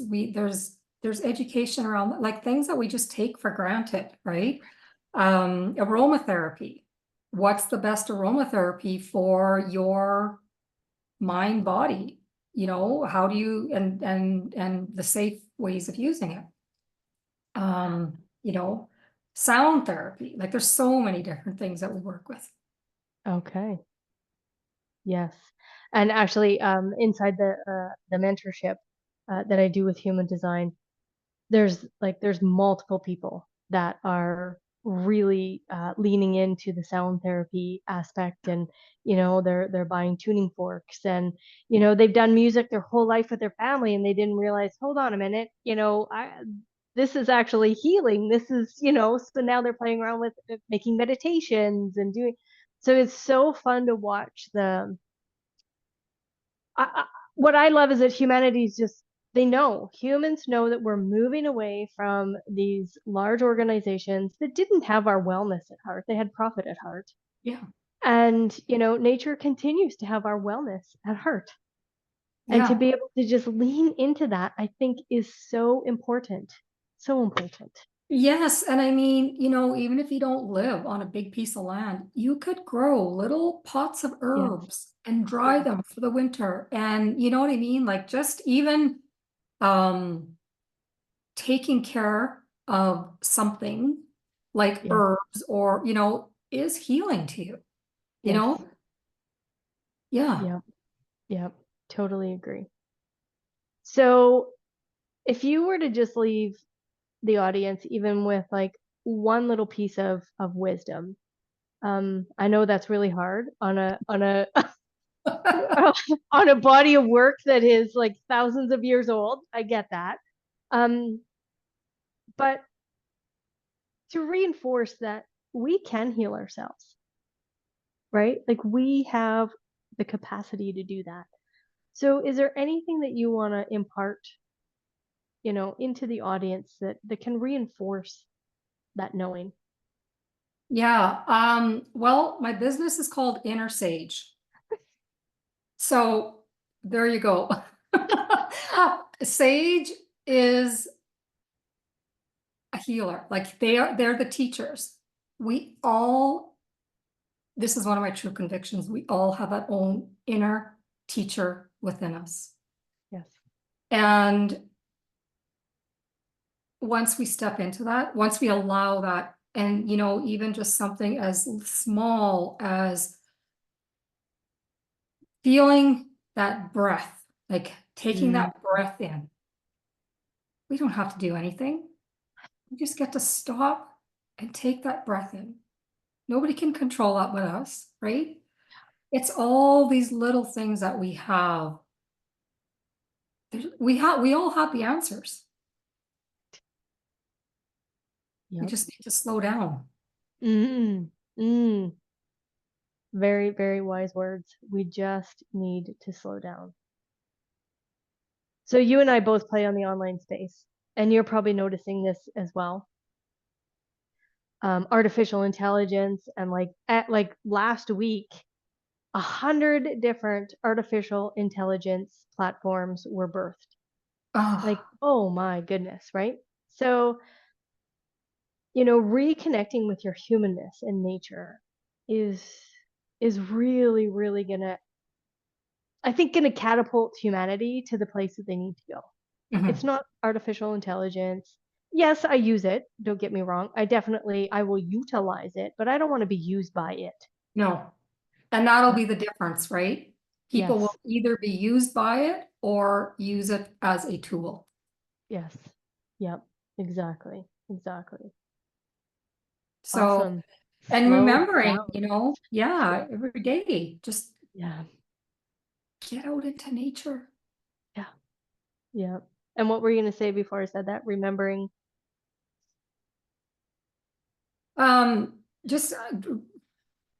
there's education around like things that we just take for granted, right? Aromatherapy. What's the best aromatherapy for your mind, body? You know, how do you and the safe ways of using it? You know, sound therapy. Like there's so many different things that we work with. Okay. Yes. And actually, inside the mentorship that I do with human design, there's multiple people that are really leaning into the sound therapy aspect, and they're buying tuning forks, and they've done music their whole life with their family, and they didn't realize, hold on a minute, this is actually healing. This is, so now they're playing around with making meditations and doing. So it's so fun to watch the what I love is that humanity's just, humans know that we're moving away from these large organizations that didn't have our wellness at heart. They had profit at heart. Yeah. And, nature continues to have our wellness at heart. And to Yeah. be able to just lean into that, I think is so important. So important. Yes, and I mean, even if you don't live on a big piece of land, you could grow little pots of Yes. herbs and dry Yes. them for the winter. And you know what I mean? Like just even um taking care of something like Yes. herbs or, is healing to you, you Yes. know? Yeah. Yep. Yep. Totally agree. So if you were to just leave the audience even with like one little piece of wisdom, I know that's really hard on a on a body of work that is like thousands of years old. I get that. um but to reinforce that we can heal ourselves, right? Like we have the capacity to do that. So is there anything that you want to impart, into the audience that can reinforce that knowing? Yeah. Well, my business is called Inner Sage. So there you go. Sage is a healer. Like they're the teachers. We all, this is one of my true convictions. We all have our own inner teacher within us. Yes. And once we step into that, once we allow that, and even just something as small as feeling that breath, like taking Mm, that breath in, we don't have to do anything. We just get to stop and take that breath in. Nobody can control that but us, right? It's all these little things that we have. We all have the answers. We yep. just need to slow down. Mm, mm. Very, very wise words. We just need to slow down. So you and I both play on the online space, and you're probably noticing this as well. Artificial intelligence, and like at like last week, 100 different artificial intelligence platforms were birthed. Like, Oh, oh my goodness, right? So, reconnecting with your humanness and nature is is really, really gonna, I think, gonna catapult humanity to the place that they need to go. It's mhm. not artificial intelligence. Yes, I use it. Don't get me wrong. I will utilize it, but I don't want to be used by it. No. And that'll be the difference, right? People will Yes. either be used by it or use it as a tool. Yes. Yep. Exactly. Exactly. So, Awesome. and Slow remembering, down. yeah, every day, just Yeah. get out into nature. Yeah. Yeah. And what were you going to say before I said that? Remembering. Just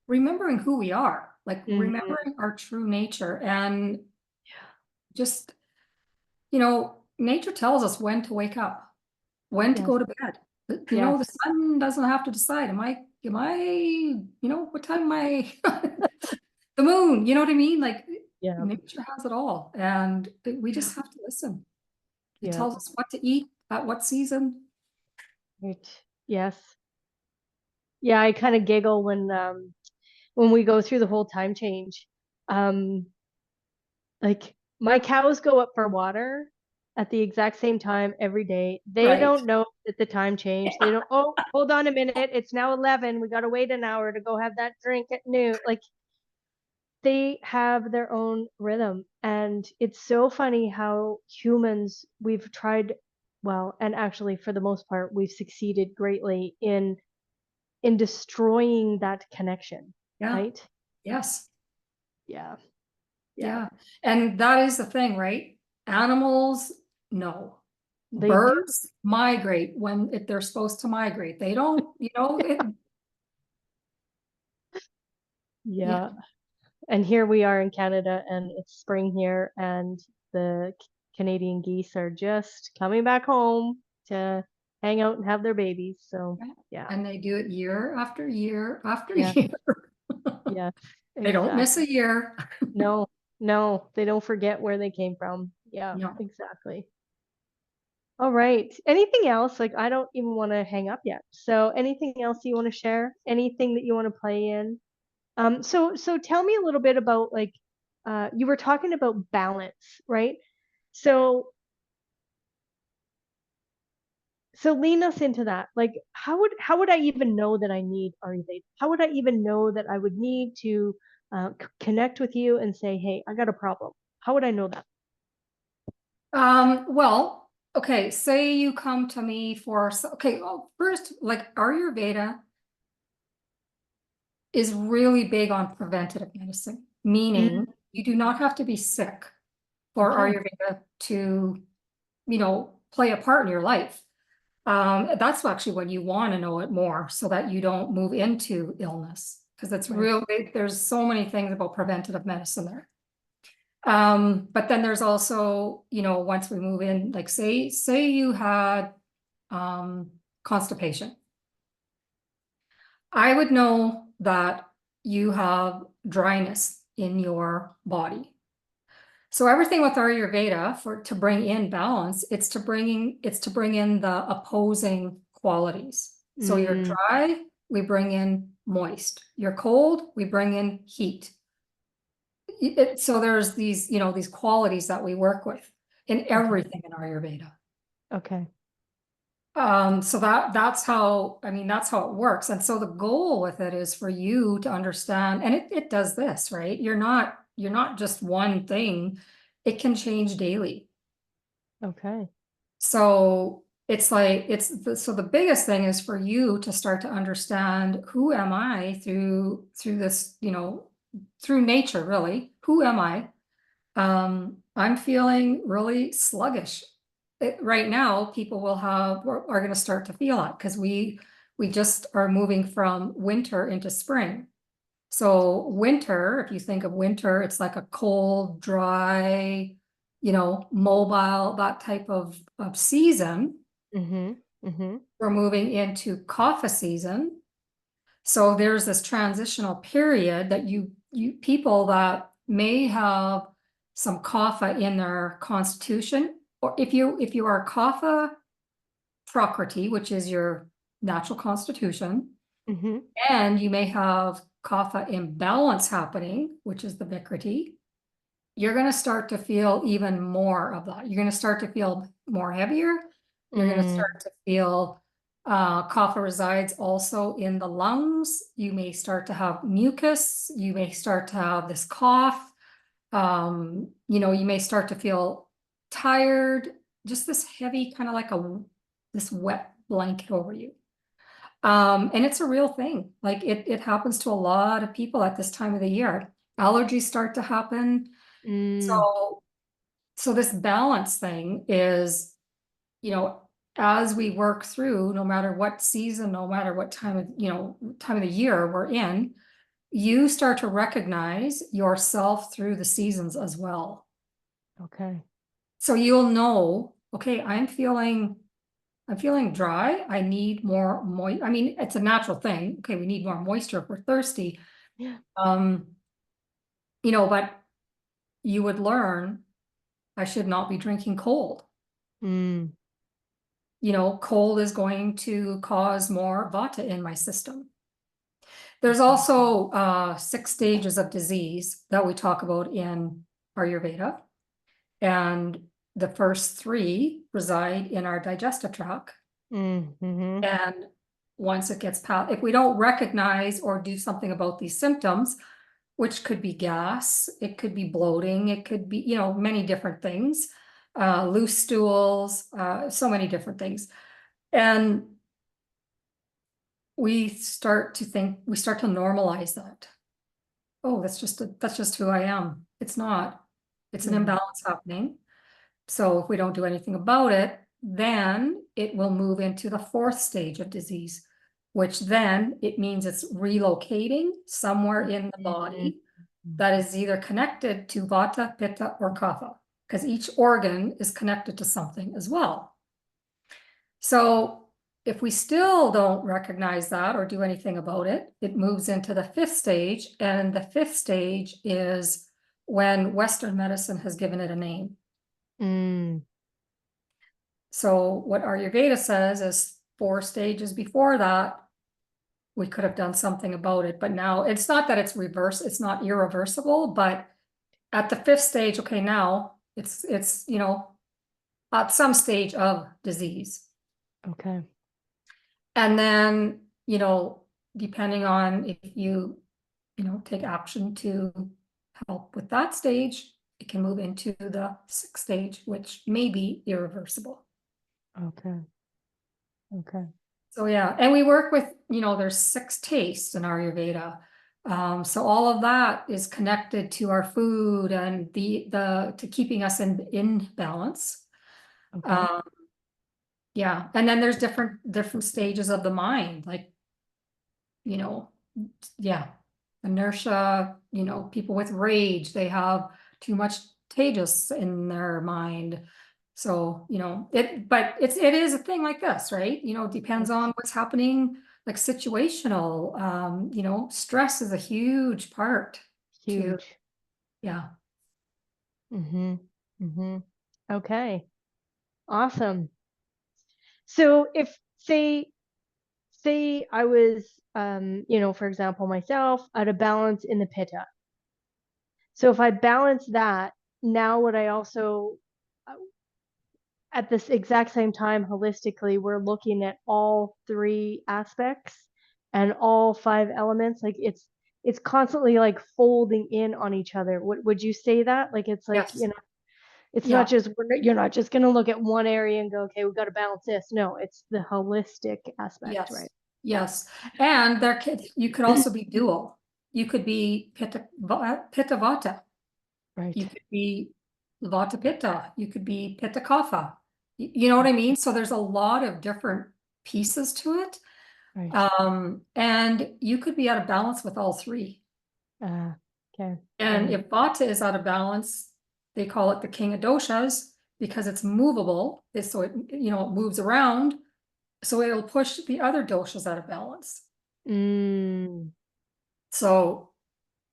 remembering who we are, like Mhm. remembering our true nature and just, nature tells us when to wake up, when to Yes. go to bed. The Yes. sun doesn't have to decide, what time am I? The moon, you know what I mean? Like Yeah. nature has it all and we just have to listen. It Yeah. tells us what to eat at what season. Right. Yes. Yeah, I kind of giggle when we go through the whole time change. Um, like my cows go up for water at the exact same time every day. They Right. don't know that the time changed. They don't, oh, hold on a minute. It's now 11. We got to wait an hour to go have that drink at noon. Like they have their own rhythm. And it's so funny how humans, we've tried, well, and actually for the most part, we've succeeded greatly in destroying that connection, Yeah. right? Yes. Yeah. Yeah. Yeah. And that is the thing, right? Animals, no. They do. Birds migrate when if they're supposed to migrate. They don't, yeah. Yeah. And here we are in Canada and it's spring here and the Canadian geese are just coming back home to hang out and have their babies. So, yeah. And they do it year after year after Yeah. year. Yeah. They don't miss Exactly. a year. No, no, they don't forget where they came from. Yeah, No. exactly. All right. Anything else? Like, I don't even want to hang up yet. So, anything else you want to share? Anything that you want to play in? So tell me a little bit about like, you were talking about balance, right? So, so lean us into that. Like, how would I even know that I need Ayurveda? How would I even know that I would need to connect with you and say, hey, I got a problem? How would I know that? Well, okay, say you come to me for, okay, well, first, like Ayurveda is really big on preventative medicine, Mm, meaning you do not have to be sick for okay. Ayurveda to, play a part in your life. That's actually when you want to know it more so that you don't move into illness. Because it's Right. really, there's so many things about preventative medicine there. But then there's also, once we move in, like say you had constipation. I would know that you have dryness in your body. So everything with Ayurveda for to bring in balance, it's to bring in the opposing qualities. So you're Mm, dry, we bring in moist. You're cold, we bring in heat. So there's these qualities that we work with in okay. everything in Ayurveda. Okay. So that's how, I mean, that's how it works. And so the goal with it is for you to understand, and it does this, right? You're not just one thing. It can change daily. Okay. So it's like so the biggest thing is for you to start to understand who am I through this, through nature, really. Who am I? I'm feeling really sluggish. Right now, people are going to start to feel it because we just are moving from winter into spring. So winter, if you think of winter, it's like a cold, dry, mobile, that type of season. Mm-hmm. Mm-hmm. We're moving into kapha season. So there's this transitional period that you people that may have some kapha in their constitution, or if you are kapha prakriti, which is your natural constitution, Mm-hmm. and you may have kapha imbalance happening, which is the vikriti, you're going to start to feel even more of that. You're going to start to feel more heavier. You're going to Mm, start to feel kapha resides also in the lungs. You may start to have mucus. You may start to have this cough. You may start to feel tired, just this heavy, kind of like this wet blanket over you. And it's a real thing. Like it happens to a lot of people at this time of the year. Allergies start to happen. mm, So this balance thing is, you know, as we work through, no matter what season, no matter what time of the year we're in, you start to recognize yourself through the seasons as well. okay. So you'll know, okay, I'm feeling dry. I need more moist. I mean, it's a natural thing. Okay, we need more moisture if we're thirsty. Yeah. Um, but you would learn I should not be drinking cold. Mm. You know, cold is going to cause more vata in my system. There's also 6 stages of disease that we talk about in Ayurveda. And the first 3 reside in our digestive tract. Mm-hmm. And once it gets past, if we don't recognize or do something about these symptoms, which could be gas, it could be bloating, it could be, you know, many different things, loose stools, so many different things. And we start to normalize that. Oh, that's just who I am. It's not. It's an Yeah. imbalance happening. So if we don't do anything about it, then it will move into the 4th stage of disease, which then it means it's relocating somewhere in the body that is either connected to vata, pitta, or kapha, because each organ is connected to something as well. So if we still don't recognize that or do anything about it, it moves into the 5th stage, and the 5th stage is when Western medicine has given it a name. Mm. So what Ayurveda says is 4 stages before that, we could have done something about it, but now it's not that it's reverse, it's not irreversible, but at the 5th stage, okay, now it's, you know, at some stage of disease. Okay. And then, you know, depending on if you know, take action to help with that stage, it can move into the 6th stage, which may be irreversible. Okay. Okay. So yeah, and we work with, you know, there's 6 tastes in Ayurveda. So all of that is connected to our food and to keeping us in balance. Okay. Yeah, and then there's different stages of the mind, like, you know, yeah, inertia, you know, people with rage, they have too much tejas in their mind. So, you know, it is a thing like this, right? You know, it depends on what's happening, like situational. You know, stress is a huge part to, Huge. yeah. Mm-hmm. Mm-hmm. Okay. Awesome. So if say I was for example, myself out of balance in the pitta. So if I balance that, now would I also at this exact same time holistically we're looking at all 3 aspects and all 5 elements, like it's constantly like folding in on each other. Would you say that, like it's like, Yes. it's not Yeah. just you're not just going to look at one area and go, okay, we've got to balance this. No, it's the holistic aspect, right? Yes. Yes. And you could also be dual. You could be pitta vata. Right. You could be Vata Pitta, you could be Pitta Kapha. You know what I mean? So there's a lot of different pieces to it. Right. And you could be out of balance with all 3. Okay. And if Vata is out of balance, they call it the king of doshas because it's movable. So it, you know, it moves around. So it'll push the other doshas out of balance. Mm. So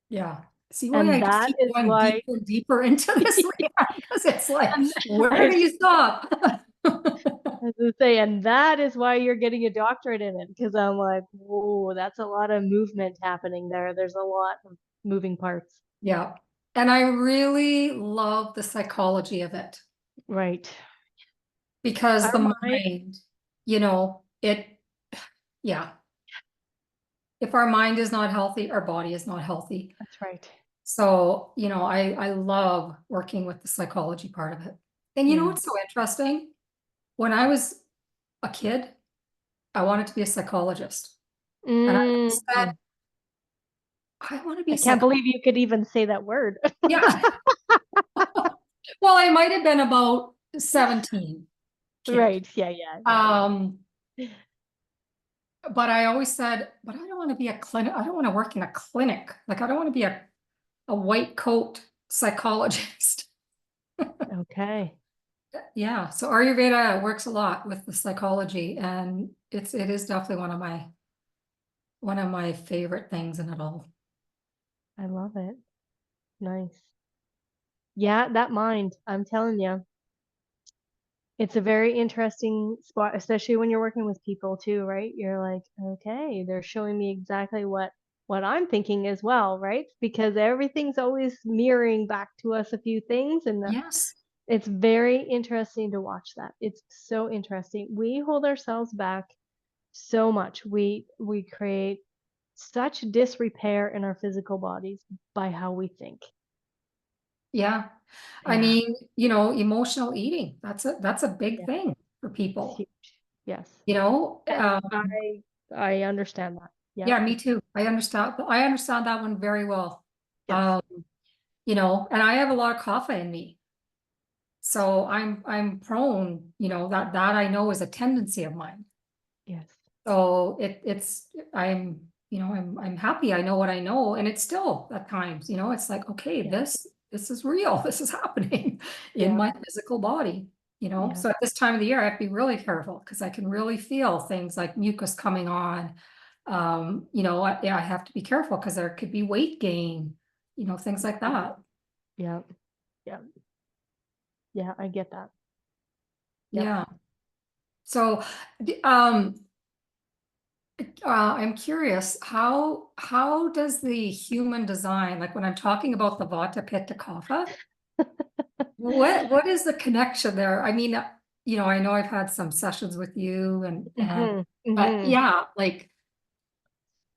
yeah. See why And I just that keep is going why deeper and deeper into this, Leann? Because it's like, and where I do you stop? was gonna say, and that is why you're getting a doctorate in it, because I'm like, whoa, that's a lot of movement happening there. There's a lot of moving parts. Yeah. And I really love the psychology of it Right. because Our the mind, mind, you know, yeah. If our mind is not healthy, our body is not healthy. that's right. So, you know, I love working with the psychology part of it. And you know Yeah. what's so interesting? When I was a kid, I wanted to be a psychologist. And I said, Mm. I want to be I a can't psychologist. believe you could even say that word. Yeah. Well, I might have been about 17 kid. Right. Yeah, yeah, Um, yeah. but I always said, but I don't want to be a clinic. I don't want to work in a clinic. Like I don't want to be a white coat psychologist. Okay. Yeah. So Ayurveda works a lot with the psychology and it is definitely one of my favorite things in it all. I love it. Nice. Yeah, that mind, I'm telling you, It's a very interesting spot, especially when you're working with people too, right? You're like, okay, they're showing me exactly what I'm thinking as well, right? Because everything's always mirroring back to us a few things, and Yes. it's very interesting to watch that. It's so interesting. We hold ourselves back so much. We create such disrepair in our physical bodies by how we think. Yeah. I Yeah, mean, emotional eating, that's a big yeah, thing for it's people, huge. Yes. you know? And I understand that. Yeah. Yeah, me too. I understand that one very well. Yes. Um, and I have a lot of kapha in me. So I'm prone, that I know is a tendency of mine. Yes. So I'm happy I know what I know, and it's still at times, it's like, okay, Yeah. this is real. This is happening in Yeah. my physical body, Yeah. So at this time of the year, I have to be really careful because I can really feel things like mucus coming on. I have to be careful because there could be weight gain, things like that. Yeah. Yeah. Yeah. I get that. Yep. Yeah. So, um, I'm curious, how does the human design, like when I'm talking about the Vata Pitta Kapha, what is the connection there? I mean, I know I've had some sessions with you Hmm. but Hmm. yeah, like,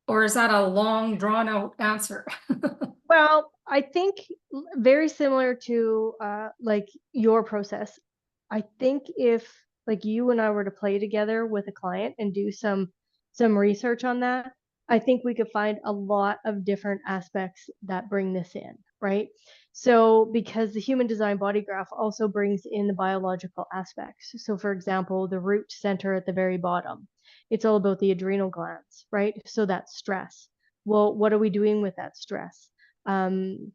or is that a long drawn out answer? Well, I think very similar to like your process. I think if like you and I were to play together with a client and do some research on that, I think we could find a lot of different aspects that bring this in, right? So because the human design body graph also brings in the biological aspects. So for example, the root center at the very bottom, it's all about the adrenal glands, right? So that's stress. Well, what are we doing with that stress? um,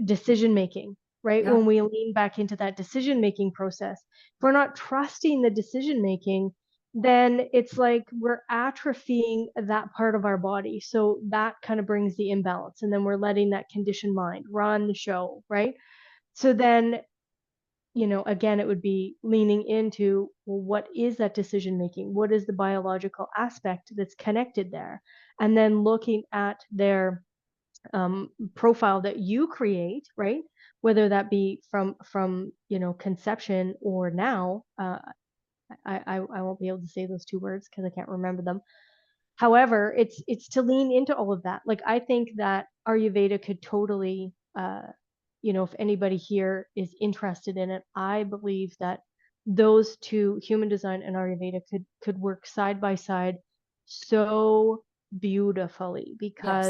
decision making, right? Yeah, When we lean back into that decision making process, if we're not trusting the decision making, then it's like we're atrophying that part of our body. So that kind of brings the imbalance. And then we're letting that conditioned mind run the show, right? So then, again, it would be leaning into, well, what is that decision making? What is the biological aspect that's connected there? And then looking at their profile that you create, right? Whether that be from conception or now. I won't be able to say those two words because I can't remember them. However, it's to lean into all of that. Like I think that Ayurveda could totally, if anybody here is interested in it, I believe that those two, human design and Ayurveda, could work side by side so beautifully because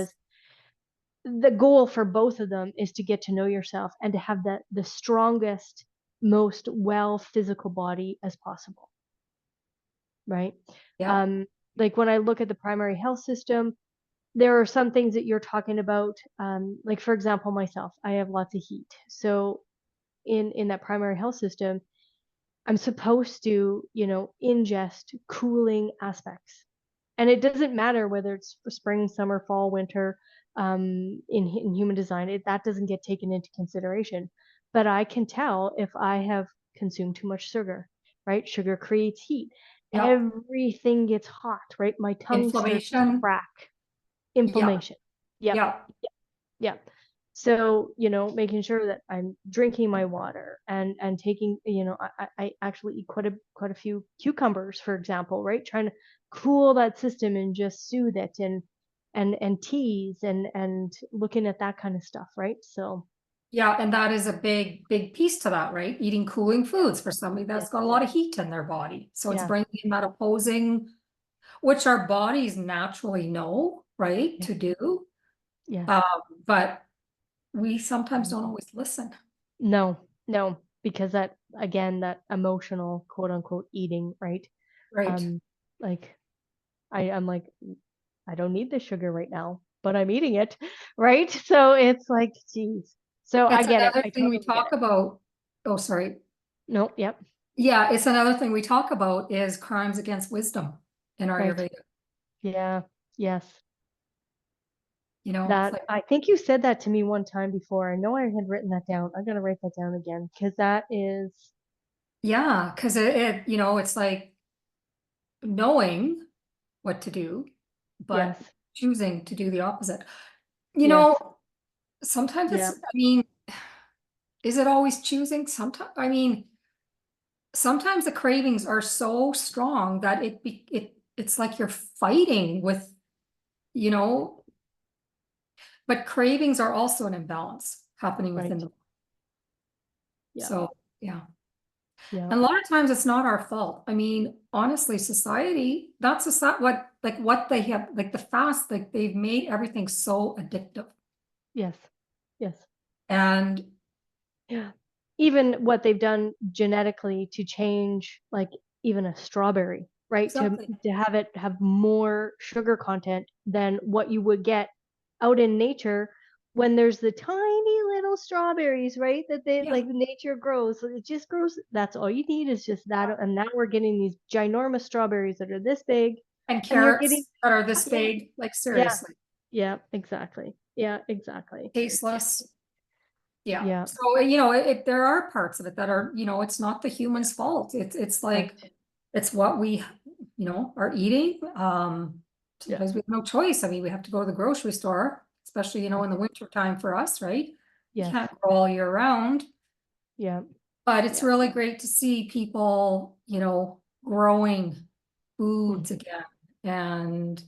yes. the goal for both of them is to get to know yourself and to have the strongest, most well physical body as possible, right? Yep. um like when I look at the primary health system, there are some things that you're talking about, like for example, myself, I have lots of heat. So in that primary health system, I'm supposed to ingest cooling aspects. And it doesn't matter whether it's spring, summer, fall, winter, in human design, that doesn't get taken into consideration. But I can tell if I have consumed too much sugar, right? Sugar creates heat. Yep. Everything gets hot, right? My tongue starts to Inflammation. crack. Yep. Inflammation. Yep. Yep. Yep. So, making sure that I'm drinking my water and taking, I actually eat quite a few cucumbers, for example, right? Trying to cool that system and just soothe it, and teas and looking at that kind of stuff, right? So Yeah, and that is a big, big piece to that, right? Eating cooling foods for somebody yes, that's got a lot of heat in their body. So it's yeah, bringing in that opposing, which our bodies naturally know, right, yeah, to do. yes. Um, but we sometimes don't always listen. No, no, because that again, that emotional quote unquote eating, right? Right. Um, like I'm like, I don't need the sugar right now, but I'm eating it, right? So it's like, geez. So I It's get it. another I thing we totally get talk it. about. Oh, sorry. No, yep, Yeah, it's another thing we talk about is crimes against wisdom in right. Ayurveda. Yeah, yes. It's That like, I think you said that to me one time before. I know I had written that down. I'm gonna write that down again because that is Yeah, because it's like knowing what to do, but Yes. choosing to do the opposite. You Yes. know, sometimes Yeah. I mean, is it always choosing? Sometimes the cravings are so strong that it's like you're fighting with, you know, but cravings are also an imbalance happening within Right. the, Yeah. so yeah. Yeah. And a lot of times it's not our fault. I mean, honestly, society, what they have, like the fast, like they've made everything so addictive. Yes. Yes. And Yeah. Even what they've done genetically to change, like even a strawberry, right? exactly, To have it have more sugar content than what you would get out in nature when there's the tiny little strawberries, right? That they yeah. like nature grows. So it just grows. That's all you need is just that. And now we're getting these ginormous strawberries that are this big, And and you're getting, carrots that are this yeah, big, like yeah, seriously, yeah, exactly. Yeah, exactly. tasteless. Yeah. Yeah, So, there are parts of it that are, it's not the human's fault. It's like, right. it's what we, are eating. Yeah, Sometimes we have no choice. I mean, we have to go to the grocery store, especially, in the winter time for us, right? You yes, can't go all year round, yeah, but it's yeah. really great to see people, growing foods Mhm. again and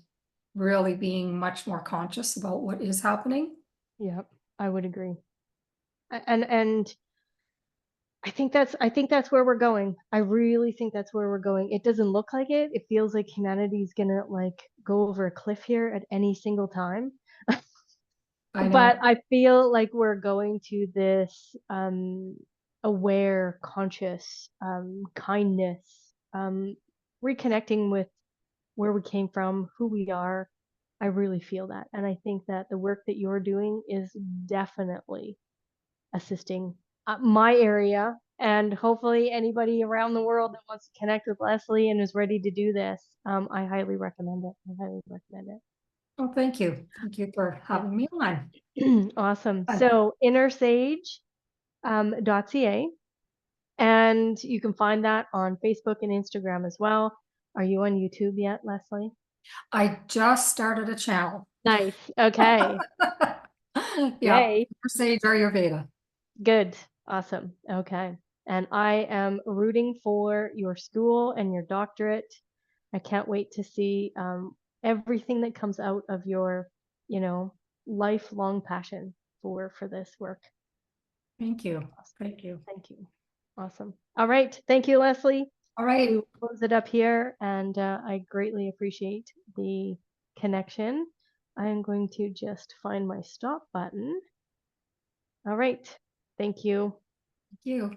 really being much more conscious about what is happening. Yeah, I would agree. And I think that's where we're going. I really think that's where we're going. It doesn't look like it. It feels like humanity's gonna like go over a cliff here at any single time. I But know. I feel like we're going to this aware, conscious kindness, reconnecting with where we came from, who we are. I really feel that. And I think that the work that you're doing is definitely assisting my area, and hopefully anybody around the world that wants to connect with Leslie and is ready to do this. I highly recommend it. I highly recommend Well, thank you. Thank you for it. having me on. Yeah. Awesome. Bye. So innersage .ca, and you can find that on Facebook and Instagram as well. Are you on YouTube yet, Leslie? I just started a channel. Nice. Okay. Yeah, Yay. Sage Ayurveda. Good. Awesome. Okay. And I am rooting for your school and your doctorate. I can't wait to see everything that comes out of your, you know, lifelong passion for this work. Thank you. Awesome. Thank you. Thank you. Awesome. All right. Thank you, Leslie. All We right. will close it up here, and I greatly appreciate the connection. I am going to just find my stop button. All right. Thank you. Thank you.